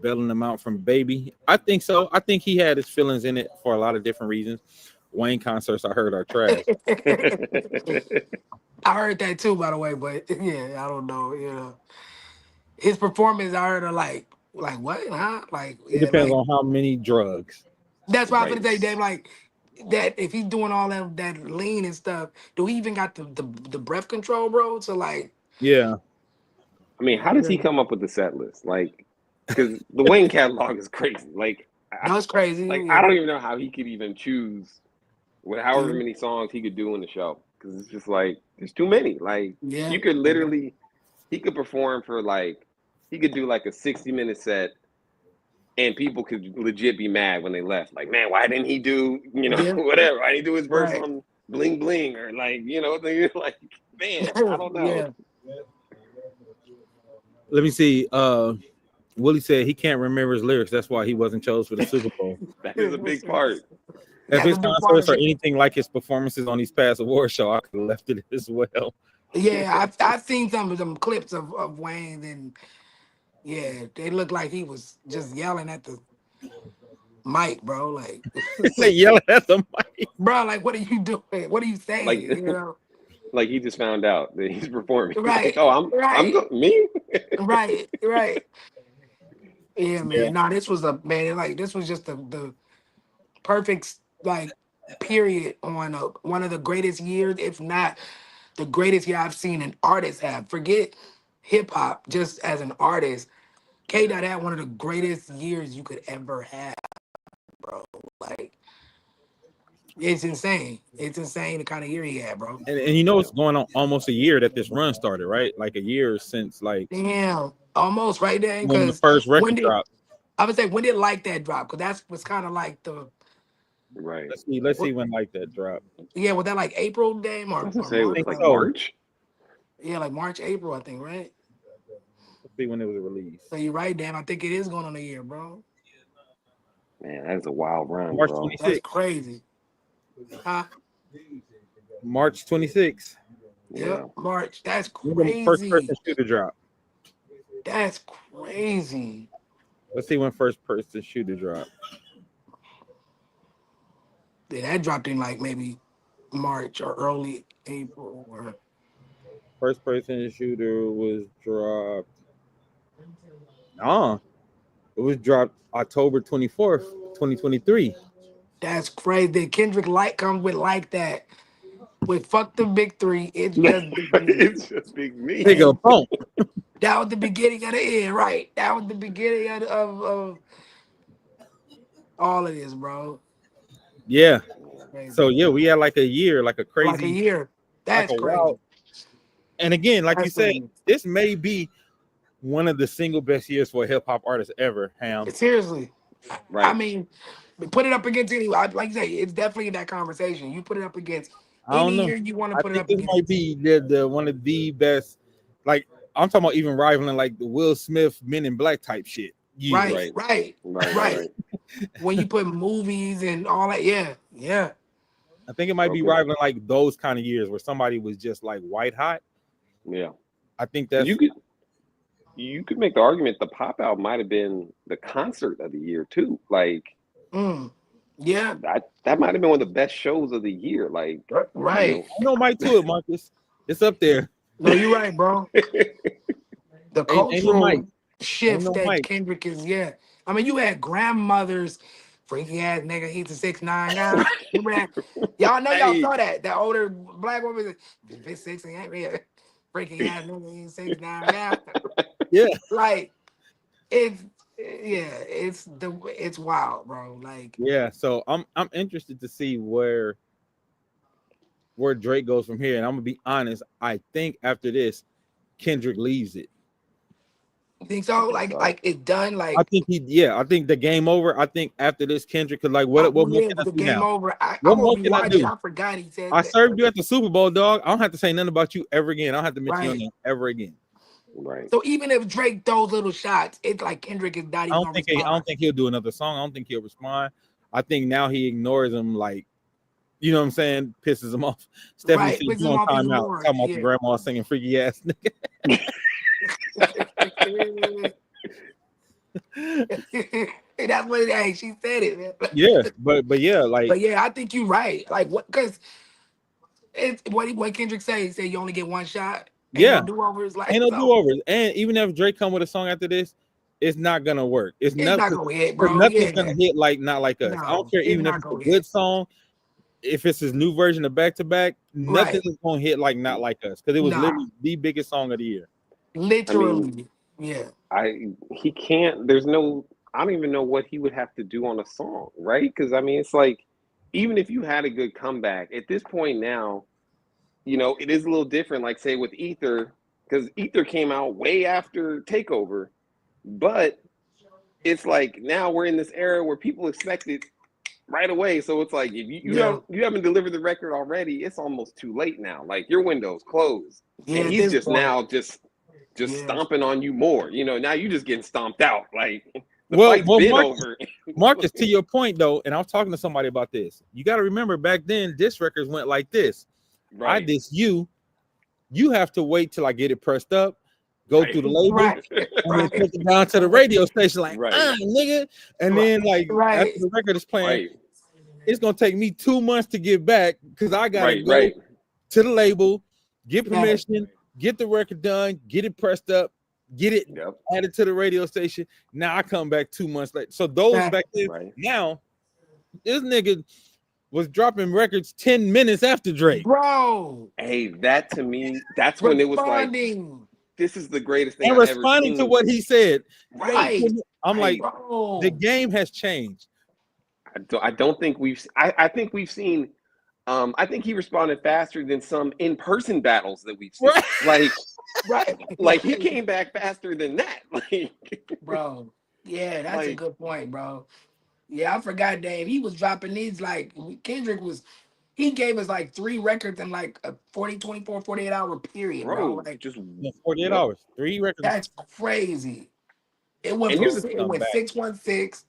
bailing him out from Baby? I think so. I think he had his feelings in it for a lot of different reasons. Wayne concerts I heard are trash. I heard that too, by the way, but yeah, I don't know. His performance, I heard are like what, huh? Like, It yeah, depends like on how many drugs. that's what I was right. gonna say, Dave. Like that, if he's doing all that lean and stuff, do he even got the breath control, bro? So like, Yeah. I mean, how does yeah, he come up with the set list? Like, because the Wayne catalog is crazy. Like, that's crazy. I Yeah, don't even know how he could even choose with however yeah, many songs he could do in the show because it's just like there's too many. Like yeah, you could yeah, literally, he could perform for like he could do like a 60-minute set, and people could legit be mad when they left. Like, man, why didn't he do yeah. whatever? Why didn't he do his verse Right. on Bling Bling or like they're like, man, I don't know. Yeah. Let me see. Willie said he can't remember his lyrics. That's why he wasn't chosen for the Super Bowl. That is a big part. If That's his a big part concerts of are it. anything like his performances on these past award show, I could have left it as well. Yeah, I've seen some of them clips of Wayne, and yeah, they look like he was just yelling at the mic, bro. Like, They yelling at the mic. bro, like, what are you doing? What are you saying? Like, You know? like he just found out that he's performing. Like, Right, oh, I'm right, me. right. Yeah, Yeah. man. Nah, this was a man. Like, this was just the perfect like period on one of the greatest years, if not the greatest year I've seen an artist have. Forget hip hop, just as an artist. K Dot had one of the greatest years you could ever have, bro. Like, it's insane. It's insane the kind of year he had, bro. And you know it's going on almost a year that this run started, right? Like a year since like Damn, almost right there. when the Because first when record did dropped. I would say when did like that drop? Because that was kind of like the Right. Let's see what? when like that dropped. Yeah, was that like April game I was gonna or say it I March? was think like so. March. Yeah, like March, April, I think, right? Let's see when it was released. So you're right, damn. I think it is going on a year, bro. Man, that is a wild run, March bro. That's 26th. crazy. Huh? March 26th. Yeah. Yep, March. That's When the first crazy. person shooter dropped. That's crazy. Let's see when first person shooter dropped. Yeah, that dropped in like maybe March or early April or First person shooter was dropped. Nah, it was dropped October 24th, 2023. that's crazy. Then Kendrick Light comes with like that. With fuck the big three, it's just big me. It's just big me. Nigga, boom. That was the beginning of the end, right? That was the beginning of all of this, bro. Yeah. Crazy. So yeah, we had like a year, like a Like a crazy, year. like That's a crazy. wild. And again, like you That's said, crazy. this may be one of the single best years for a hip hop artist ever. Ham. Seriously. I Right. mean, put it up against any, like you say, it's definitely that conversation. You put it up against I don't any know. year you want to I put it think up this might against. be the one of the best. Like I'm talking about even rivaling like the Will Smith Men in Black type shit. Yeah. Right, Right. right. When you put movies and all that, yeah. I think it might be Okay. rivaling like those kind of years where somebody was just like white hot. Yeah. I think that's You could make the argument the pop album might have been the concert of the year too. Like Yeah, that might have been one of the best shows of the year. Like, right. I know Mike to it, Marcus. It's up there. No, you're right, bro. The Ain't no Mike. cultural shift no that Mike. Kendrick is, yeah. I mean, you had grandmothers, freaky ass nigga, he's a 6'9" guy. Remember that? Y'all know y'all Hey. saw that. That older black woman, is 6 and freaky ass nigga, he's 6'9" guy. Yeah. Like, it's wild, bro. Like, Yeah. So I'm interested to see where Drake goes from here. And I'm gonna be honest. I think after this, Kendrick leaves it. you think so? Like it's done. Like, I think I think the game over. I think after this, Kendrick could like what more yeah, can I the do game now? over. I'm What gonna more be can I watching. do? I forgot he said I that. served you at the Super Bowl, dog. I don't have to say nothing about you ever again. I don't have to mention your Right. name ever again. right. So even if Drake throws little shots, it's like Kendrick is not even gonna respond. I don't think he'll do another song. I don't think he'll respond. I think now he ignores him, like, you know what I'm saying, pisses him off. Stephanie Right, said, pisses "You him on off even timeout?" more, Talking about yeah. the grandma singing freaky ass nigga. That's what hey, she said it, man. Yeah, but yeah, like But yeah, I think you're right. Like what? Because it's what Kendrick say. He said you only get one shot. Ain't yeah, no do overs. Like ain't no so, do overs. And even if Drake come with a song after this, it's not gonna work. It's it's not nothing. gonna hit, bro. Nothing's Yeah, gonna hit like not like us. I don't no, care it's even if not it's a gonna good hit. song. If it's his new version of Back to Back, nothing Right. is gonna hit like not like us because it was Nah. literally the biggest song of the year. Literally, yeah. He can't. There's no. I don't even know what he would have to do on a song, right? Because I mean, it's like even if you had a good comeback at this point now, it is a little different. Like say with Ether, because Ether came out way after Takeover, but it's like now we're in this era where people expect it right away. So it's like if you haven't delivered the record already, it's almost too late now. Like your window's closed, Yeah, and at he's this just point. now just just Yeah. stomping on you more. You know, now you just getting stomped out. Like the Well, fight's been Marcus, over. Marcus, to your point though, and I was talking to somebody about this. You got to remember back then, disc records went like this. I Right. diss you. You have to wait till I get it pressed up, go Right. through the label, Right. and then Right. take it down to the radio station, like, Right. nigga. And then, like, after Right. the record is playing, Right. it's gonna take me 2 months to get back because I gotta Right. go Right. to the label, get Yeah. permission, get the record done, get it pressed up, get it Yep. added to the radio station. Now I come back 2 months later. So those Right. back then, Right. now this nigga was dropping records 10 minutes after Drake. Bro. Hey, that to me, that's when it was like, Responding. this is the greatest thing And I've ever responding seen. to what he said. Right. I'm like, Bro. the game has changed. I don't think we've. I think we've seen. I think he responded faster than some in-person battles that we've seen. Right. Like he came back faster than that. Like, Bro. Yeah, that's a like, good point, bro. Yeah, I forgot, Dave. He was dropping these like Kendrick was. He gave us like 3 records in like a 40, 24, 48 hour period, bro. bro, Like just 48 yep. hours, 3 records. that's crazy. It went And from here's the it went back. 616.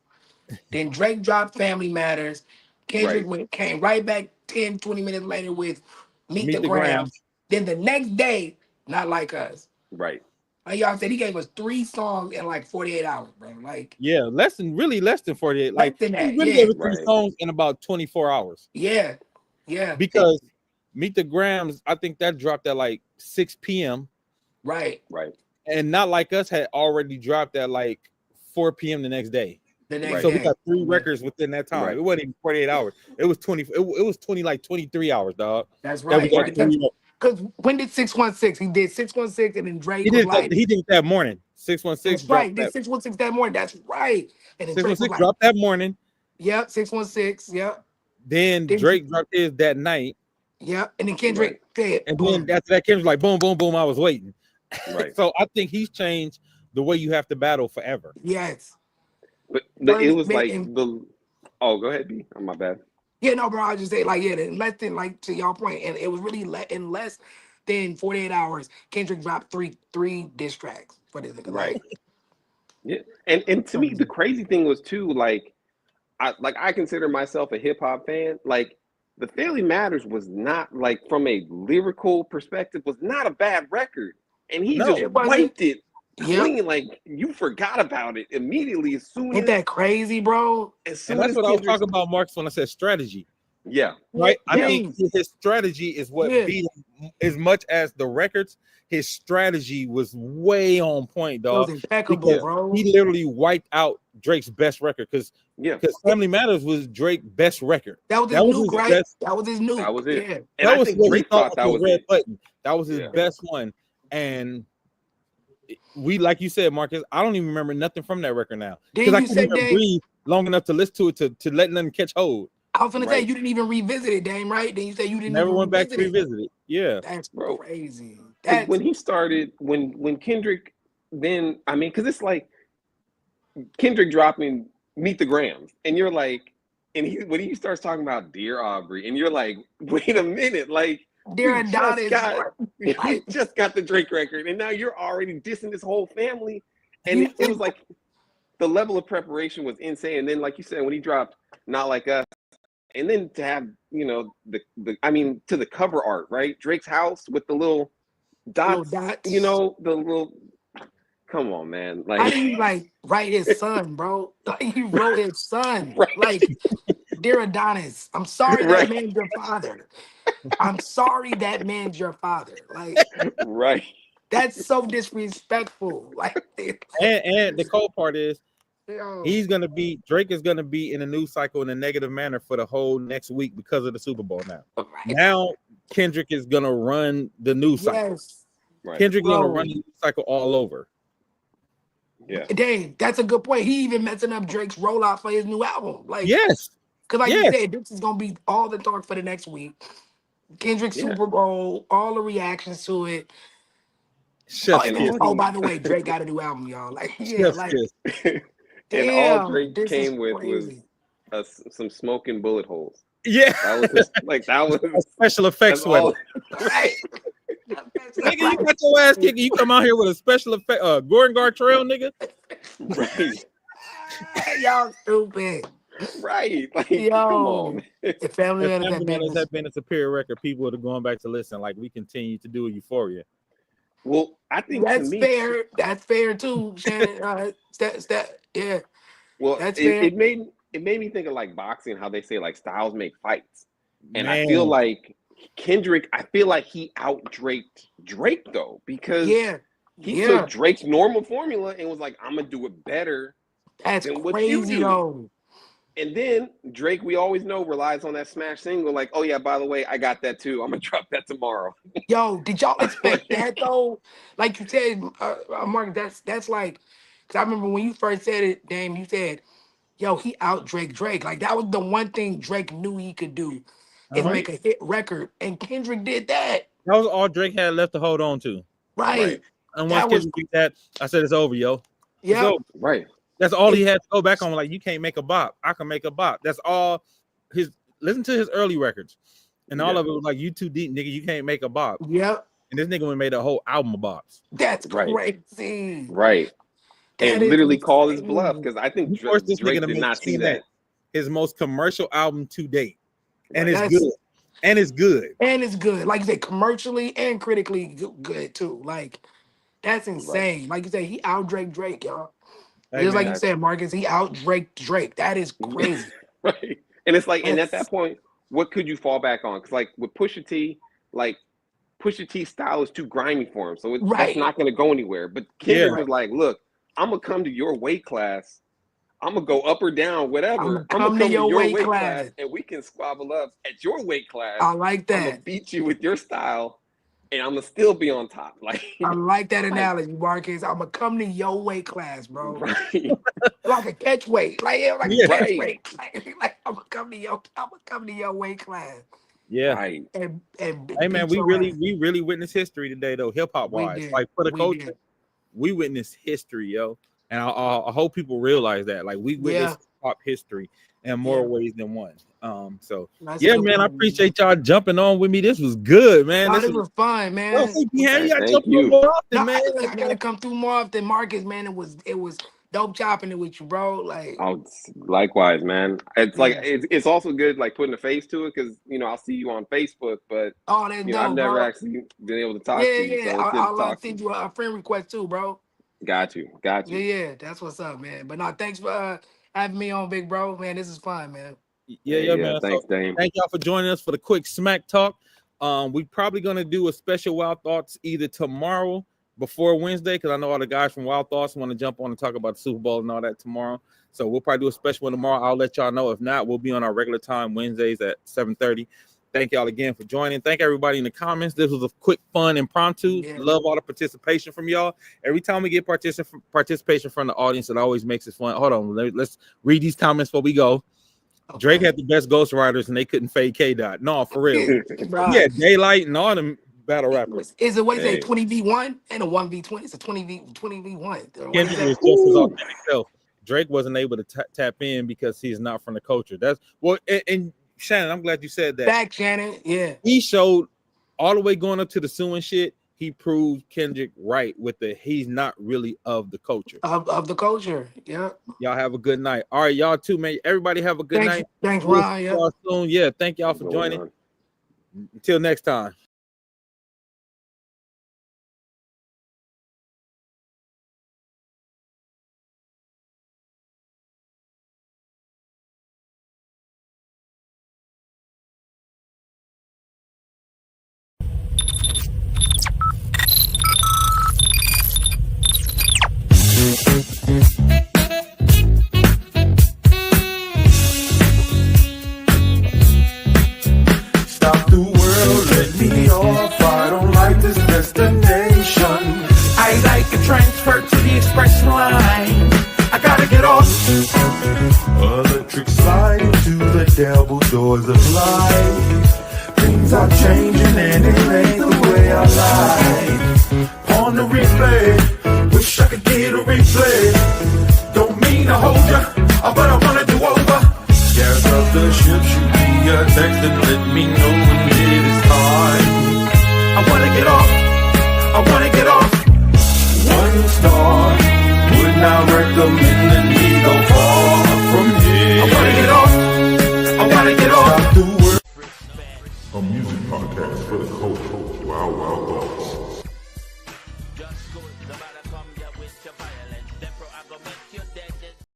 Then Drake dropped Family Matters. Kendrick came right back 10, 20 minutes later with Meet the Grams. Then the next day, Not Like Us. right. Like y'all said, he gave us 3 songs in like 48 hours, bro. Like Yeah, less than 48. less Like than he that, really yeah. gave us 3 Right. songs in about 24 hours. Yeah. Yeah. Because Meet the Grams, I think that dropped at like 6 p.m. Right. Right. And Not Like Us had already dropped at like 4 p.m. the next day. The next Right. So day. we got 3 records within that time. Right. It wasn't even 48 hours. It was 20. It was 23 hours, dog. That's That we right. got 3. Because when did 616? He did 616 and then Drake He was did like, that. He did it that morning. 616 that's right. dropped Did that. 616 that morning. That's right. And then Drake was 616 like, dropped that morning. yep, 616. Yep. Then Then- Drake dropped his that night. Yep. And then Kendrick said, And boom. then after that, Kendrick's like, boom, boom, boom. I was waiting. Right. So I think he's changed the way you have to battle forever. Yes. But But it was man, like and- the. Oh, go ahead, B. Oh, my bad. Yeah, no, bro. I just say like, yeah, in less than like to y'all point, and it was really in less than 48 hours. Kendrick dropped three diss tracks for this nigga. Right. Like, Yeah. And to me, the crazy thing was too, like I consider myself a hip hop fan. Like the Family Matters was not, like, from a lyrical perspective, was not a bad record. And he No, just it wasn't. wiped it Yep. clean. Like you forgot about it immediately as soon Ain't as that crazy, bro? as soon And that's as what I was Kendrick's- talking about, Marcus, when I said strategy. Yeah. Right? I Yeah. think his strategy is what Yeah. beat him as much as the records. His strategy was way on point, It was dog. impeccable, Because bro. he literally wiped out Drake's best record because Yeah. Family Matters was Drake's best record. That was his that was nuke, his right? best- That was his nuke. That was it. Yeah. And that I was think what he Drake thought that was red it. button. That was his Yeah. best one. And we, like you said, Marcus, I don't even remember nothing from that record now. Because Then I you couldn't said, even Dame, breathe long enough to listen to it to let nothing catch hold. I was gonna say Right. you didn't even revisit it, Dame, right? Then you said you didn't Never even went back to revisit it. revisit it. Yeah. That's Bro. crazy. 'Cause That's when he started, when Kendrick, then I mean, because it's like Kendrick dropping Meet the Grams, and you're like, and when he starts talking about Dear Aubrey, and you're like, wait a minute, like Dear we Adonis. just got the Drake record, and now you're already dissing this whole family, and You it was like the level of preparation was insane. And then, like you said, when he dropped Not Like Us, and then to have to the cover art, right? Drake's house with the little dots, dots. the little. Come on, man! How Like, do you like write his son, bro? Like he wrote his son. Right. Like, Dear Adonis, I'm sorry Right. that man's your father. I'm sorry that man's your father. Like, right? that's so disrespectful. Like, And the cold part is yo, Drake is gonna be in a news cycle in a negative manner for the whole next week because of the Super Bowl now. right. Now Kendrick is gonna run the news cycle. Yes. Right. Kendrick is gonna Bro. run the news cycle all over. Yeah. Dang, that's a good point. He even messing up Drake's rollout for his new album. Like, Yes. because like Yes. you said, this is gonna be all the talk for the next week. Kendrick Yeah. Super Bowl, all the reactions to it. Chef's and kiss. all- Oh, by the way, Drake got a new album, y'all. Like, yeah, Chef's like, kiss. And damn, all Drake this is came with crazy. was some smoking bullet holes. Yeah. That was just, that was Special effects that's all. sweater. Right. That's Nigga, you got your ass kicked. You come out here with a special effect, Gordon Gartrell, nigga. Right. Y'all stupid. Right. Like, come Yo, on. the family If matters Family that Matters business. have been a superior record, people are going back to listen like we continue to do Euphoria. Well, I think to That's me, fair. That's fair too, Shannon. Yeah, well, that's it, fair. it made it made me think of like boxing, how they say like styles make fights. And I feel Man, like Kendrick, I feel like he out Drake though, because Yeah, he yeah. took Drake's normal formula and was like, I'm gonna do it better That's than what you crazy do. though. And then Drake, we always know, relies on that smash single, like, oh yeah, by the way, I got that too. I'm gonna drop that tomorrow. Yo, did y'all expect Like, that though? Like you said, Mark. That's like, cause I remember when you first said it, Dame. You said, "Yo, he out Drake." Like that was the one thing Drake knew he could do is uh-huh. make a hit record, and Kendrick did that. That was all Drake had left to hold on to. Right. right, And once That was. Kendrick did that, I said it's over, yo. It's Yep. over. right, That's all he It, had to go back on. Like, you can't make a bop. I can make a bop. That's all his listen to his early records. And all yeah, of it was like, you too deep, nigga. You can't make a bop. yep. And this nigga made a whole album of bops. That's right, crazy. right. That And is literally called his bluff, insane. because I think You forced this nigga Drake to did make not see TNA that. his most commercial album to date. And it's Right, That's good. And it's good. and it's good. Like you said, commercially and critically good too. Like that's right, insane. Like you said, he out Drake, y'all. Hey, Just like man. you exactly. said, Marcus, he out Drake. That is crazy. Right. And it's like, and at That's that point, what could you fall back on? Because like with Pusha T, like Pusha T's style is too grimy for him, so that's right. not going to go anywhere. But Yeah. Kendrick was like, "Look, I'm gonna come to your weight class. I'm gonna go up or down, I'm whatever. gonna I'm gonna come to come to your your weight weight class, class. and we can squabble up at your weight class. I like I'm gonna that. beat you with your style, and I'm gonna still be on top." Like, I like that like, analogy, Marcus. I'm gonna come to your weight class, bro. right, Like a catch weight. Like yeah, like a Yeah. catch right, weight. Like I'm gonna come to your weight class Yeah. right. and Hey man, beat your ass. we really witnessed history today though, hip hop We wise. did. Like for the We culture, did. we witnessed history, yo. And I hope people realize that. Like we Yeah. witnessed hip hop history in more Yeah. ways than one. So That's a yeah, good man, I point. appreciate y'all jumping on with me. This was good, man. No, This this was was fun, yo, man. see, Behan, you gotta Thank jump on you. more often, No, man. I gotta come through more often, Marcus. Man, it was dope chopping it with you, bro. Like, Oh, likewise, man. It's like yeah. it's also good like putting a face to it, because I'll see you on Facebook, but Oh, that's I've dope, never bro. actually been able to talk Yeah, to you, yeah. so it's good to I'll talk to send you. you a friend request too, bro. Got you, got Yeah, you. yeah. That's what's up, man. But no, thanks for having me on, big bro. Man, this is fun, man. Hey, yeah, Man. So thanks, Dame. thank y'all for joining us for the quick smack talk. We probably gonna do a special Wild Thoughts either tomorrow before Wednesday, because I know all the guys from Wild Thoughts want to jump on and talk about the Super Bowl and all that tomorrow. So we'll probably do a special one tomorrow. I'll let y'all know. If not, we'll be on our regular time Wednesdays at 7:30. Thank y'all again for joining. Thank everybody in the comments. This was a quick, fun, impromptu. Yeah. Love all the participation from y'all. Every time we get participation from the audience, it always makes it fun. Hold on, let's read these comments before we go. Okay. Drake had the best ghostwriters and they couldn't fade K-Dot. No, for real. Bro, Yeah, Daylight and all them battle rappers. is it what is Hey. it? 20v1 and a 1v20? It's a 20v1. What is Kendrick that? was just his authentic self. Drake wasn't able to tap in because he's not from the culture. That's well, and Shannon, I'm glad you said that. Back, Shannon. Yeah. He showed all the way going up to the suing shit. He proved Kendrick right with he's not really of the culture. Of the culture. Yeah. Y'all have a good night. All right, y'all too, man. Everybody have a good night. Thanks, We'll Ron. see Yeah. y'all soon. Yeah, thank y'all for What's joining. going on? Until next time. Stop the world, let me off. I don't like this destination. I like a transfer to the express line. I gotta get off. Electric slide into the devil doors of life. Things are changing and it ain't the way I like. On the replay, wish I could get a replay. Don't mean to hold ya, but I wanna do over. Gas up the ship, shoot me a text and let me know when it is time. I wanna get off. it off. A music podcast for the culture. Wild, wild thoughts.